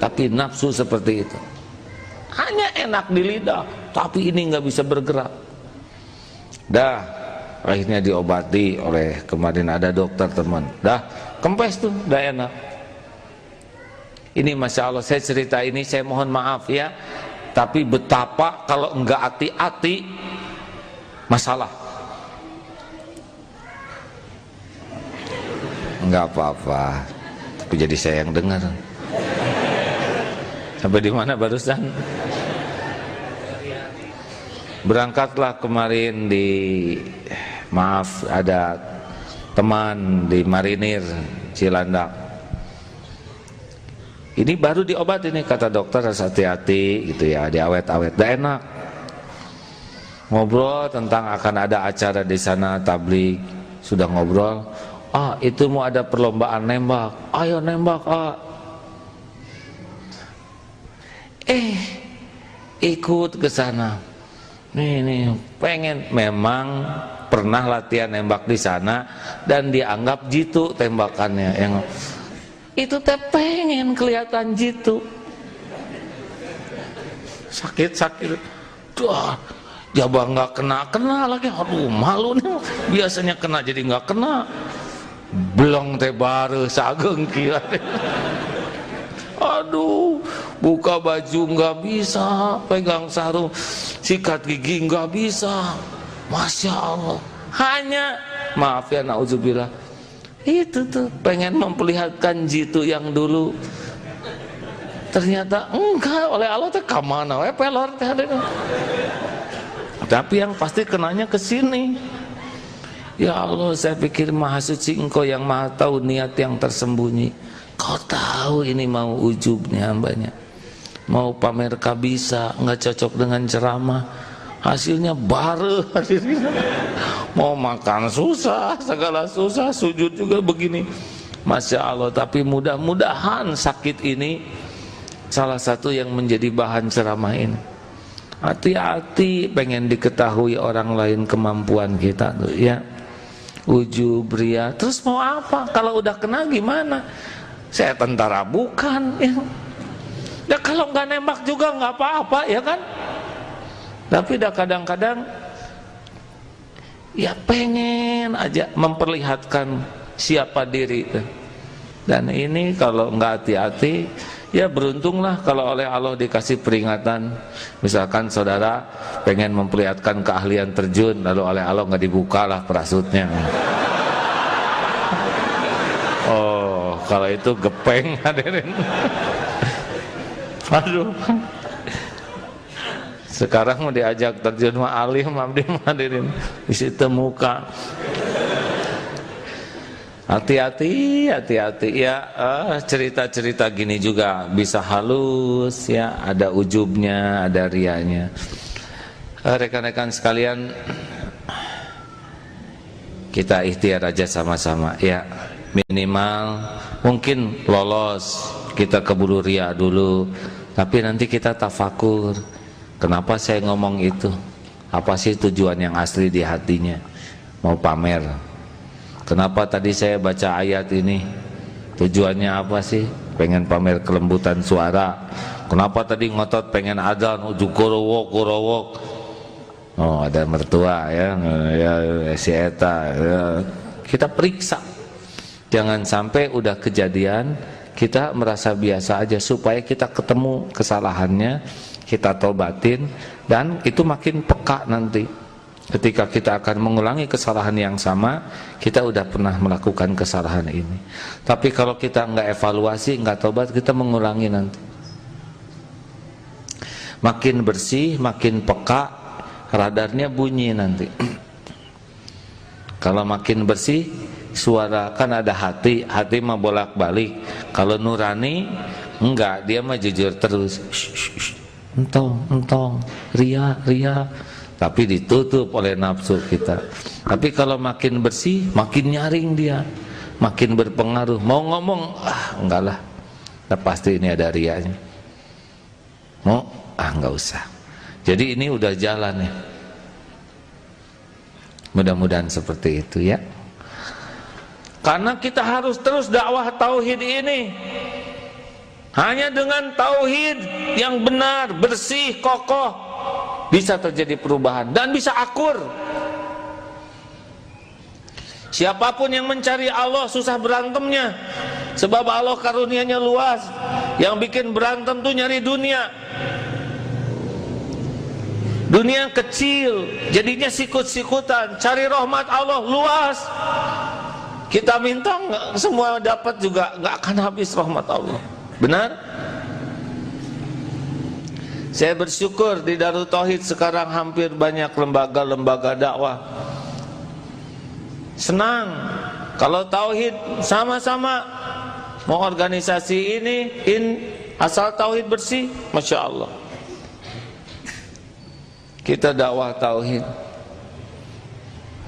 tapi nafsu seperti itu. Hanya enak di lidah, tapi ini nggak bisa bergerak. Dah. Akhirnya diobati oleh, kemarin ada dokter teman, dah kempes tuh, dah enak. Ini Masya Allah, saya cerita ini, saya mohon maaf ya, tapi betapa kalau enggak hati-hati masalah. Enggak apa-apa, tapi jadi saya yang dengar. Sampai di mana barusan? Berangkatlah kemarin maaf, ada teman di Marinir Cilandak. Ini baru diobat ini, kata dokter harus hati-hati gitu ya, diawet-awet. Dah enak. Ngobrol tentang akan ada acara di sana tabligh, sudah ngobrol. Ah, itu mau ada perlombaan nembak. Ayo nembak, ah. Ikut ke sana. Nih, pengen, memang pernah latihan nembak di sana dan dianggap jitu tembakannya. Yang itu teh pengen kelihatan jitu. Sakit. Duh, jabah nggak kena lagi. Aduh, malu nih. Biasanya kena jadi nggak kena. Belong teh baru sageng kira. Aduh, buka baju nggak bisa, pegang sarung, sikat gigi nggak bisa. Masya Allah. Hanya, maaf ya, na'udzubillah, itu tuh pengen memperlihatkan jitu yang dulu. Ternyata enggak, oleh Allah teh kamana we pelor teh. Tapi yang pasti kenanya ke sini. Ya Allah, saya pikir Maha Suci Engkau yang Maha tahu niat yang tersembunyi. Kau tahu ini mau ujubnya hambanya, mau pamer kabisa, nggak cocok dengan ceramah, hasilnya baru hadirin. Mau makan susah, segala susah, sujud juga begini. Masya Allah. Tapi mudah-mudahan sakit ini salah satu yang menjadi bahan ceramah ini. Hati-hati pengen diketahui orang lain kemampuan kita tuh ya. Ujub, ria, terus mau apa? Kalau udah kena gimana? Saya tentara bukan ya. Ya kalau nggak nembak juga nggak apa-apa ya kan. Tapi dah kadang-kadang ya pengen aja memperlihatkan siapa diri. Dan ini kalau nggak hati-hati, ya beruntunglah kalau oleh Allah dikasih peringatan. Misalkan saudara pengen memperlihatkan keahlian terjun, lalu oleh Allah nggak dibukalah parasutnya. Oh, kalau itu gepeng hadirin. Aduh. Sekarang mau diajak terjun mah alim abdi hadirin, isi muka. Hati-hati, hati-hati ya. Cerita-cerita gini juga bisa halus ya, ada ujubnya, ada rianya. Rekan-rekan sekalian, kita ikhtiar aja sama-sama ya. Minimal mungkin lolos, kita keburu ria dulu, tapi nanti kita tafakur. Kenapa saya ngomong itu? Apa sih tujuan yang asli di hatinya? Mau pamer? Kenapa tadi saya baca ayat ini? Tujuannya apa sih? Pengen pamer kelembutan suara. Kenapa tadi ngotot pengen adzan, kurowok. Oh, ada mertua ya si eta ya. Kita periksa. Jangan sampai udah kejadian kita merasa biasa aja, supaya kita ketemu kesalahannya, kita tobatin, dan itu makin peka nanti. Ketika kita akan mengulangi kesalahan yang sama, kita udah pernah melakukan kesalahan ini. Tapi kalau kita nggak evaluasi, nggak tobat, kita mengulangi nanti. Makin bersih, makin peka, radarnya bunyi nanti. Kalau makin bersih, suara kan ada hati mah bolak-balik. Kalau nurani, enggak, dia mah jujur terus. Entong, ria. Tapi ditutup oleh nafsu kita. Tapi kalau makin bersih, makin nyaring dia, makin berpengaruh. Mau ngomong, enggak lah, pasti ini ada rianya. Mau, enggak usah. Jadi ini udah jalan ya. Mudah-mudahan seperti itu ya. Karena kita harus terus dakwah tauhid ini. Hanya dengan tauhid yang benar, bersih, kokoh, bisa terjadi perubahan dan bisa akur. Siapapun yang mencari Allah susah berantemnya, sebab Allah karunianya luas. Yang bikin berantem tuh nyari dunia. Dunia kecil, jadinya sikut-sikutan. Cari rahmat Allah luas. Kita minta semua dapat juga, nggak akan habis rahmat Allah. Benar? Saya bersyukur di Darut Tauhid sekarang hampir banyak lembaga-lembaga dakwah. Senang kalau tauhid sama-sama mau organisasi ini asal tauhid bersih, masya Allah. Kita dakwah tauhid.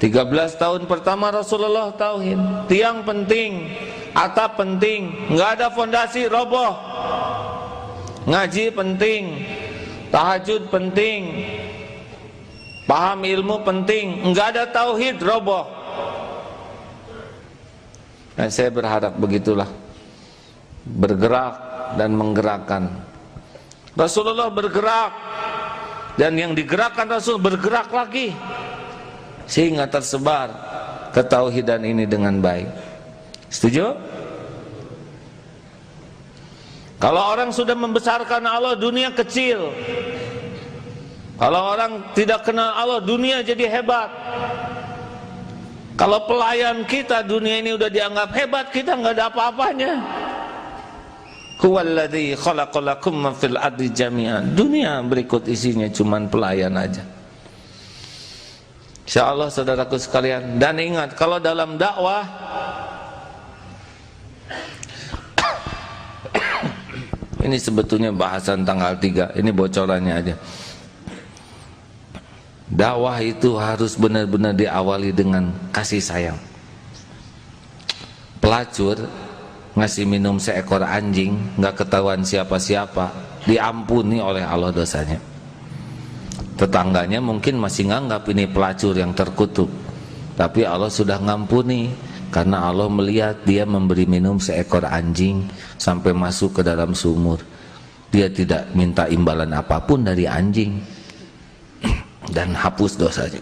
13 tahun pertama Rasulullah tauhid. Tiang penting, atap penting, nggak ada fondasi roboh. Ngaji penting, tahajud penting, paham ilmu penting, nggak ada tauhid roboh. Dan saya berharap begitulah, bergerak dan menggerakkan. Rasulullah bergerak, dan yang digerakkan Rasul bergerak lagi, sehingga tersebar ketauhidan ini dengan baik. Setuju? Kalau orang sudah membesarkan Allah, dunia kecil. Kalau orang tidak kenal Allah, dunia jadi hebat. Kalau pelayan kita, dunia ini udah dianggap hebat, kita nggak ada apa-apanya. Huwallazi khalaqalakum ma fil ardi jami'an. Dunia berikut isinya cuman pelayan aja. Insyaallah saudaraku sekalian, dan ingat kalau dalam dakwah ini sebetulnya bahasan tanggal 3, ini bocorannya aja. Dakwah itu harus benar-benar diawali dengan kasih sayang. Pelacur ngasih minum seekor anjing, nggak ketahuan siapa-siapa, diampuni oleh Allah dosanya. Tetangganya mungkin masih nganggap ini pelacur yang terkutuk, tapi Allah sudah ngampuni karena Allah melihat dia memberi minum seekor anjing sampai masuk ke dalam sumur. Dia tidak minta imbalan apapun dari anjing dan hapus dosanya.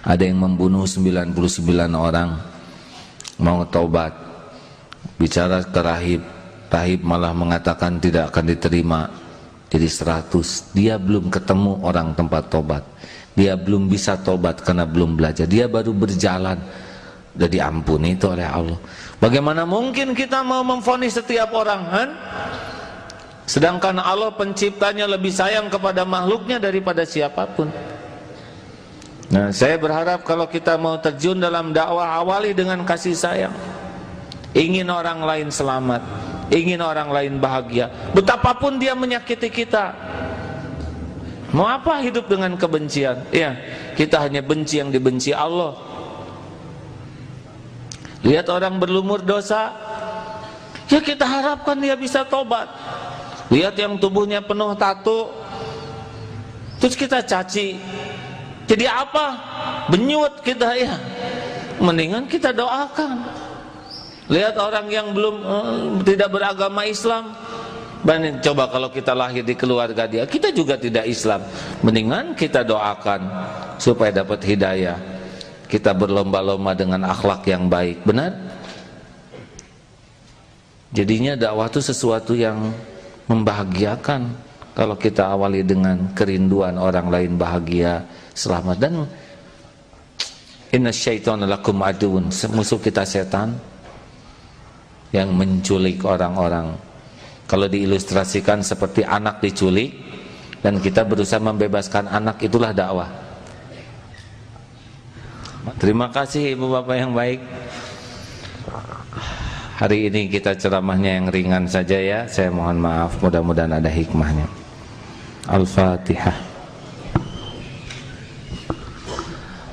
Ada yang membunuh 99 orang, mau taubat, bicara ke rahib, rahib malah mengatakan tidak akan diterima. Jadi 100, dia belum ketemu orang tempat tobat, dia belum bisa tobat karena belum belajar, dia baru berjalan, udah diampuni itu oleh Allah. Bagaimana mungkin kita mau memvonis setiap orang, kan? Sedangkan Allah penciptanya lebih sayang kepada makhluknya daripada siapapun. Nah, saya berharap kalau kita mau terjun dalam dakwah, awali dengan kasih sayang. Ingin orang lain selamat, ingin orang lain bahagia, betapapun dia menyakiti kita. Mau apa hidup dengan kebencian? Ya, kita hanya benci yang dibenci Allah. Lihat orang berlumur dosa, ya kita harapkan dia bisa tobat. Lihat yang tubuhnya penuh tato, terus kita caci, jadi apa? Benyut kita, ya. Mendingan kita doakan. Lihat orang yang belum tidak beragama Islam, coba kalau kita lahir di keluarga dia, kita juga tidak Islam, mendingan kita doakan supaya dapat hidayah. Kita berlomba-lomba dengan akhlak yang baik, benar? Jadinya dakwah itu sesuatu yang membahagiakan kalau kita awali dengan kerinduan orang lain bahagia, selamat. Dan innasyaitonal lakum aduun, musuh kita setan yang menculik orang-orang. Kalau diilustrasikan seperti anak diculik dan kita berusaha membebaskan anak, itulah dakwah. Terima kasih Ibu Bapak yang baik. Hari ini kita ceramahnya yang ringan saja ya. Saya mohon maaf, mudah-mudahan ada hikmahnya. Al-Fatihah.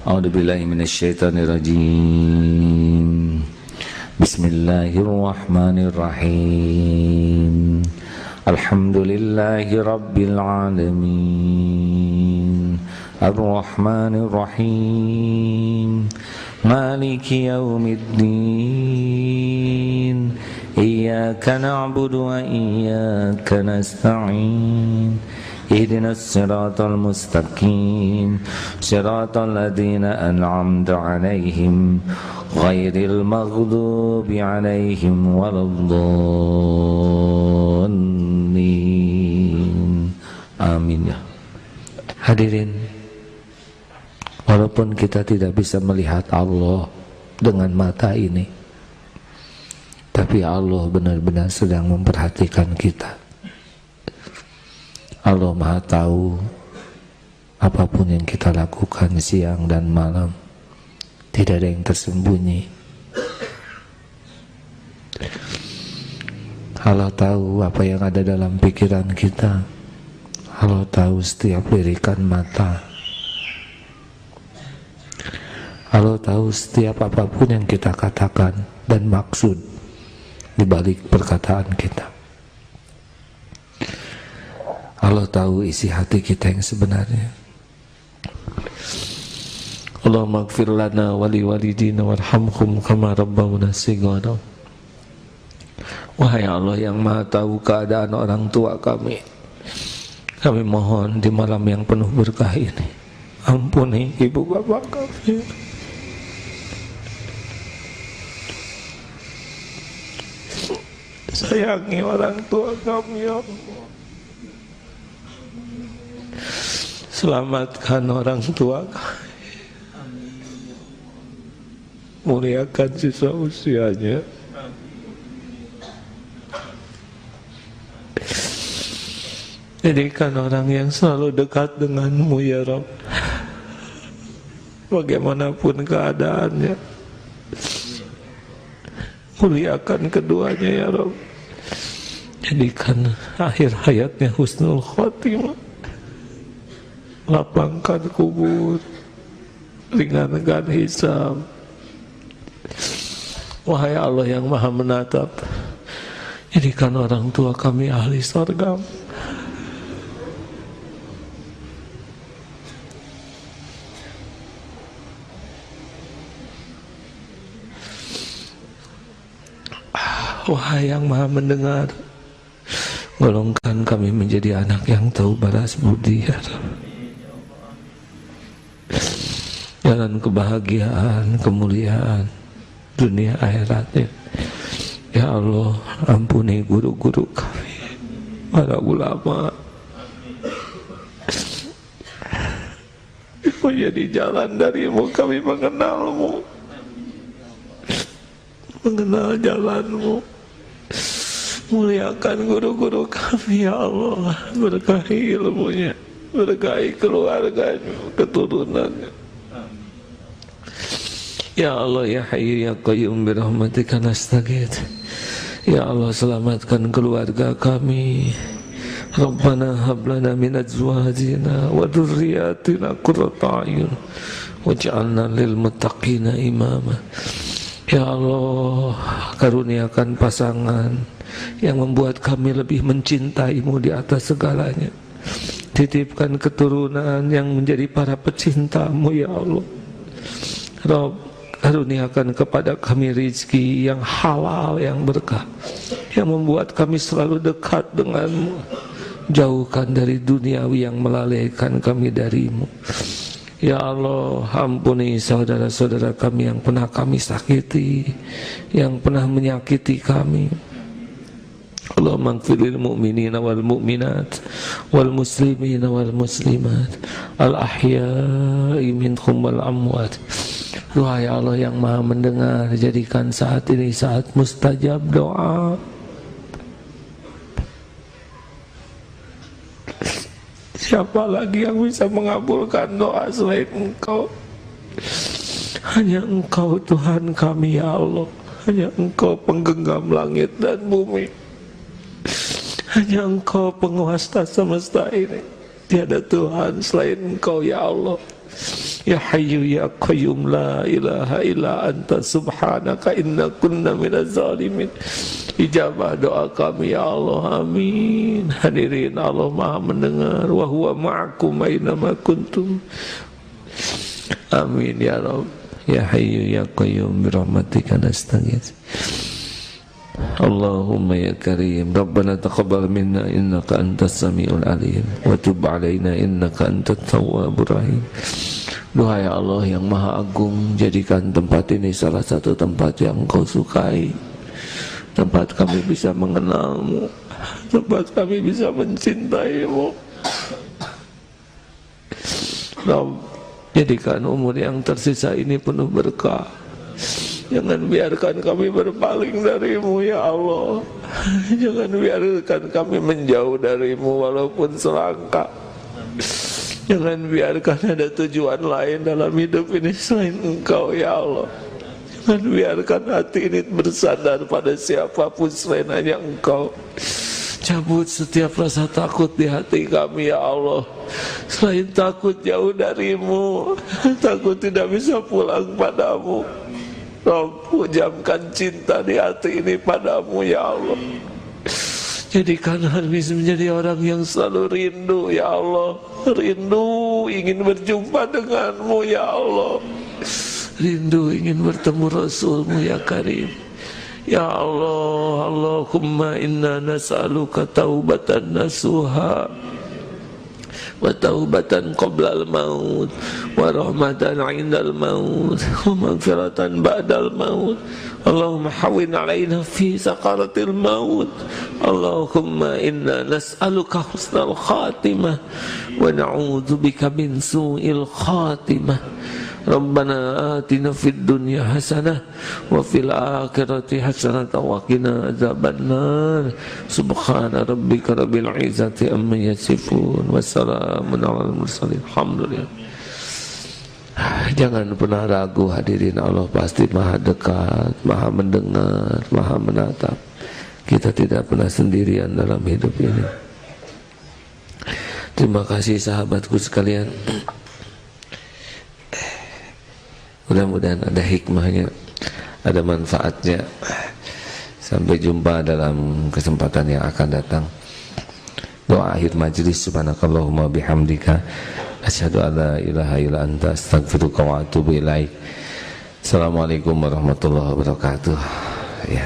A'udzubillahi minasyaitonirrajim. Bismillahirrahmanirrahim. Alhamdulillahi rabbil alamin. Ar-Rahmanir-Rahim. Maliki yaumiddin. Iyyaka na'budu wa iyyaka nasta'in. Ihdinas siratal mustaqim, siratal ladzina an'amta 'alaihim ghairil maghdubi 'alaihim waladdallin. Amin ya. Hadirin, walaupun kita tidak bisa melihat Allah dengan mata ini, tapi Allah benar-benar sedang memperhatikan kita. Allah Maha tahu apapun yang kita lakukan siang dan malam, tidak ada yang tersembunyi. Allah tahu apa yang ada dalam pikiran kita. Allah tahu setiap lirikan mata. Allah tahu setiap apapun yang kita katakan dan maksud di balik perkataan kita. Allah tahu isi hati kita yang sebenarnya. Allahumma ighfir lana wa li walidina warhamhum kama rabbawna shighara. Wahai Allah yang Maha tahu keadaan orang tua kami mohon di malam yang penuh berkah ini, ampuni ibu bapak kami. Sayangi orang tua kami ya Allah. Selamatkan orang tua kami, muliakan sisa usianya, jadikan orang yang selalu dekat denganmu ya Rabb, bagaimanapun keadaannya. Muliakan keduanya ya Rabb, jadikan akhir hayatnya husnul khotimah, lapangkan kubur, ringankan hisab. Wahai Allah yang Maha menatap, jadikan orang tua kami ahli surga. Wahai yang Maha mendengar, golongkan kami menjadi anak yang tahu balas budi ya Rabb. Jalan kebahagiaan, kemuliaan dunia akhiratnya ya Allah. Ampuni guru-guru kami, para ulama, menjadi jalan darimu kami mengenalmu, mengenal jalanmu. Muliakan guru-guru kami ya Allah, berkahi ilmunya, berkahi keluarganya, keturunannya. Ya Allah ya Hayyu ya Qayyum birahmatika nastaghits. Ya Allah selamatkan keluarga kami. Rabbana hab lana min azwajina wa dhurriyyatina qurrata a'yun waj'alna lil muttaqina imama. Ya Allah, karuniakan pasangan yang membuat kami lebih mencintai-Mu di atas segalanya. Titipkan keturunan yang menjadi para pecinta-Mu ya Allah. Rabb, karuniakan kepada kami rizki yang halal, yang berkah, yang membuat kami selalu dekat dengan-Mu. Jauhkan dari duniawi yang melalaikan kami dari-Mu. Ya Allah, ampuni saudara-saudara kami yang pernah kami sakiti, yang pernah menyakiti kami. Allahumma ighfir lil mu'minina wal mu'minat wal muslimina wal muslimat al ahya'i minhum wal amwat. Doa ya Allah yang Maha mendengar, jadikan saat ini saat mustajab doa. Siapa lagi yang bisa mengabulkan doa selain Engkau? Hanya Engkau Tuhan kami ya Allah. Hanya Engkau penggenggam langit dan bumi. Hanya Engkau penguasa semesta ini. Tiada Tuhan selain Engkau ya Allah. Ya Hayyu ya Qayyum la ilaha illa anta subhanaka inna kunna minaz zalimin. Ijabah doa kami ya Allah, amin. Hadirin, Allah Maha mendengar. Wa huwa ma'akum aynama kuntum. Amin ya Rabb. Ya Hayyu ya Qayyum birahmatika nastaghits. Allahumma ya Karim, Rabbana taqabbal minna innaka antas samiul alim wa tub alaina innaka antat tawwabur rahim. Doa ya Allah yang Maha Agung, jadikan tempat ini salah satu tempat yang Engkau sukai. Tempat kami bisa mengenal-Mu, tempat kami bisa mencintai-Mu. Rabb, jadikan umur yang tersisa ini penuh berkah. Jangan biarkan kami berpaling dari-Mu ya Allah. Jangan biarkan kami menjauh dari-Mu walaupun selangkah. Jangan biarkan ada tujuan lain dalam hidup ini selain Engkau ya Allah. Jangan biarkan hati ini bersandar pada siapapun selain hanya Engkau. Cabut setiap rasa takut di hati kami ya Allah. Selain takut jauh dari-Mu, takut tidak bisa pulang padamu. Rabb, jamkan cinta di hati ini padamu ya Allah. Jadikan kami menjadi orang yang selalu rindu ya Allah. Rindu ingin berjumpa denganmu ya Allah. Rindu ingin bertemu Rasul-Mu ya Karim. Ya Allah, Allahumma inna nas'aluka taubatan nasuha wa taubatan qoblal maut wa rahmatan indal maut wa maghfiratan ba'dal maut. Allahumma hawwin alaina fi sakaratil maut. Allahumma inna nas'aluka husnal khatimah wa na'udzubika min su'il khatimah. Rabbana atina fid dunya hasanah wa fil akhirati hasanah wa qina adzabannar. Subhana rabbika rabbil izzati amma yasifun wa salamun alal mursalin. Alhamdulillah. Jangan pernah ragu hadirin, Allah pasti Maha dekat, Maha mendengar, Maha menatap. Kita tidak pernah sendirian dalam hidup ini. Terima kasih sahabatku sekalian. Mudah-mudahan ada hikmahnya, ada manfaatnya. Sampai jumpa dalam kesempatan yang akan datang. Doa akhir majlis, subhanakallahumma bihamdika asyhadu an la ilaha illa anta astaghfiruka wa atubu ilaik. Assalamualaikum warahmatullahi wabarakatuh. Ya.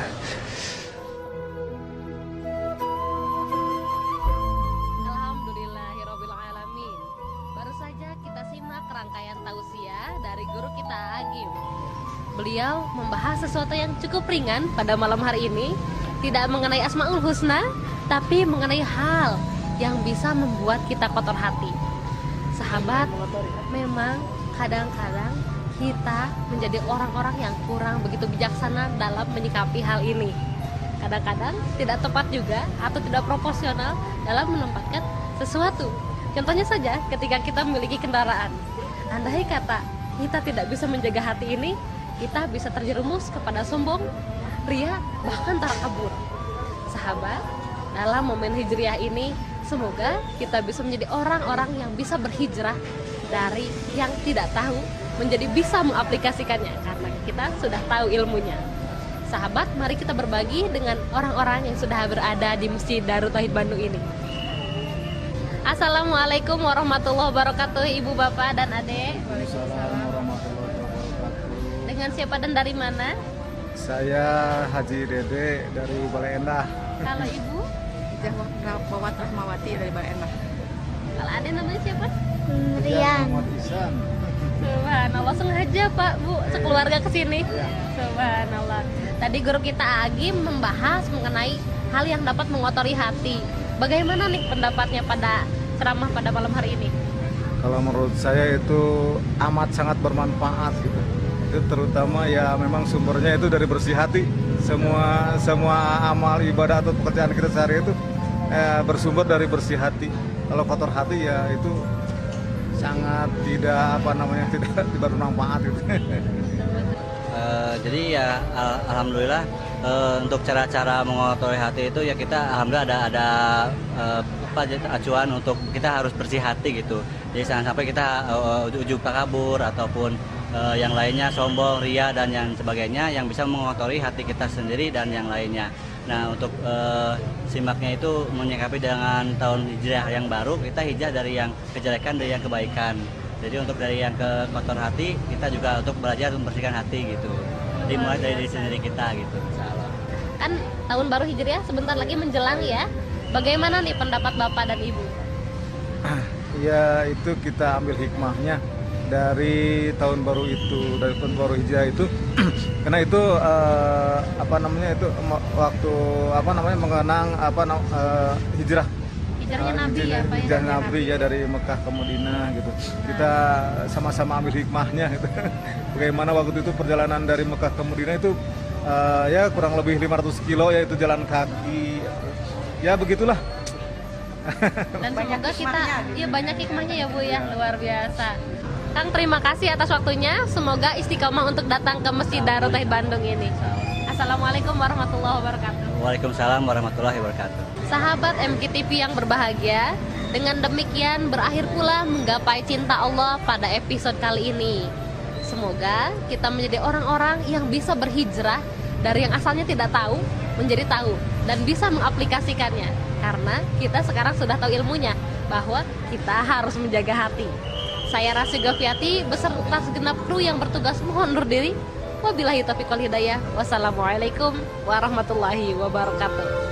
Beliau membahas sesuatu yang cukup ringan pada malam hari ini, tidak mengenai Asmaul Husna, tapi mengenai hal yang bisa membuat kita kotor hati. Sahabat, memang kadang-kadang kita menjadi orang-orang yang kurang begitu bijaksana dalam menyikapi hal ini. Kadang-kadang tidak tepat juga atau tidak proporsional dalam menempatkan sesuatu. Contohnya saja ketika kita memiliki kendaraan. Andai kata kita tidak bisa menjaga hati ini, kita bisa terjerumus kepada sombong, ria, bahkan takabur. Sahabat, dalam momen hijriah ini, semoga kita bisa menjadi orang-orang yang bisa berhijrah dari yang tidak tahu menjadi bisa mengaplikasikannya karena kita sudah tahu ilmunya. Sahabat, mari kita berbagi dengan orang-orang yang sudah berada di Masjid Darut Tauhid Bandung ini. Assalamualaikum warahmatullahi wabarakatuh, Ibu, Bapak, dan Adik. Waalaikumsalam warahmatullahi wabarakatuh. Dengan siapa dan dari mana? Saya Haji Dede dari Balai Endah. Kalau Ibu? Bawat Rahmawati dari Balai Endah. Kalau Adik namanya siapa? Rian. Muhammad Ihsan. Subhanallah, sengaja Pak, Bu, sekeluarga kesini. Subhanallah. Tadi guru kita Agi membahas mengenai hal yang dapat mengotori hati. Bagaimana nih pendapatnya pada ceramah pada malam hari ini? Kalau menurut saya itu amat sangat bermanfaat gitu. Itu terutama ya memang sumbernya itu dari bersih hati. Semua amal ibadah atau pekerjaan kita sehari itu bersumber dari bersih hati. Kalau kotor hati ya itu sangat tidak tidak bermanfaat gitu. Jadi ya alhamdulillah untuk cara-cara mengotori hati itu ya kita alhamdulillah ada acuan untuk kita harus bersih hati gitu. Jadi jangan sampai kita ujub takabur ataupun yang lainnya sombong, ria dan yang sebagainya yang bisa mengotori hati kita sendiri dan yang lainnya. Nah untuk simaknya itu menyikapi dengan tahun hijrah yang baru, kita hijrah dari yang kejelekan dari yang kebaikan. Jadi untuk dari yang ke kotor hati, kita juga untuk belajar membersihkan hati gitu. Jadi mulai dari diri sendiri kita gitu, insyaallah. Kan tahun baru hijriah sebentar lagi menjelang ya. Bagaimana nih pendapat Bapak dan Ibu? Ya itu kita ambil hikmahnya dari tahun baru itu, dari tahun baru hijrah itu. Karena itu waktu mengenang hijrah. Hijrahnya Nabi ya Pak. Hijrah Nabi ya dari Mekah ke Madinah gitu. Kita sama-sama ambil hikmahnya gitu. Bagaimana waktu itu perjalanan dari Mekah ke Madinah itu ya kurang lebih 500 kilo yaitu jalan kaki. Ya begitulah. Dan semoga kita banyak hikmahnya ya Bu ya, luar biasa. Kang, terima kasih atas waktunya. Semoga istiqomah untuk datang ke Masjid Darut Tauhid Bandung ini. Assalamualaikum warahmatullahi wabarakatuh. Waalaikumsalam warahmatullahi wabarakatuh. Sahabat MKTV yang berbahagia, dengan demikian berakhir pula menggapai cinta Allah pada episode kali ini. Semoga kita menjadi orang-orang yang bisa berhijrah dari yang asalnya tidak tahu menjadi tahu dan bisa mengaplikasikannya. Karena kita sekarang sudah tahu ilmunya bahwa kita harus menjaga hati. Saya Rasi Goviati beserta segenap kru yang bertugas mohon undur diri. Wabillahi taufiq wal hidayah. Wassalamualaikum warahmatullahi wabarakatuh.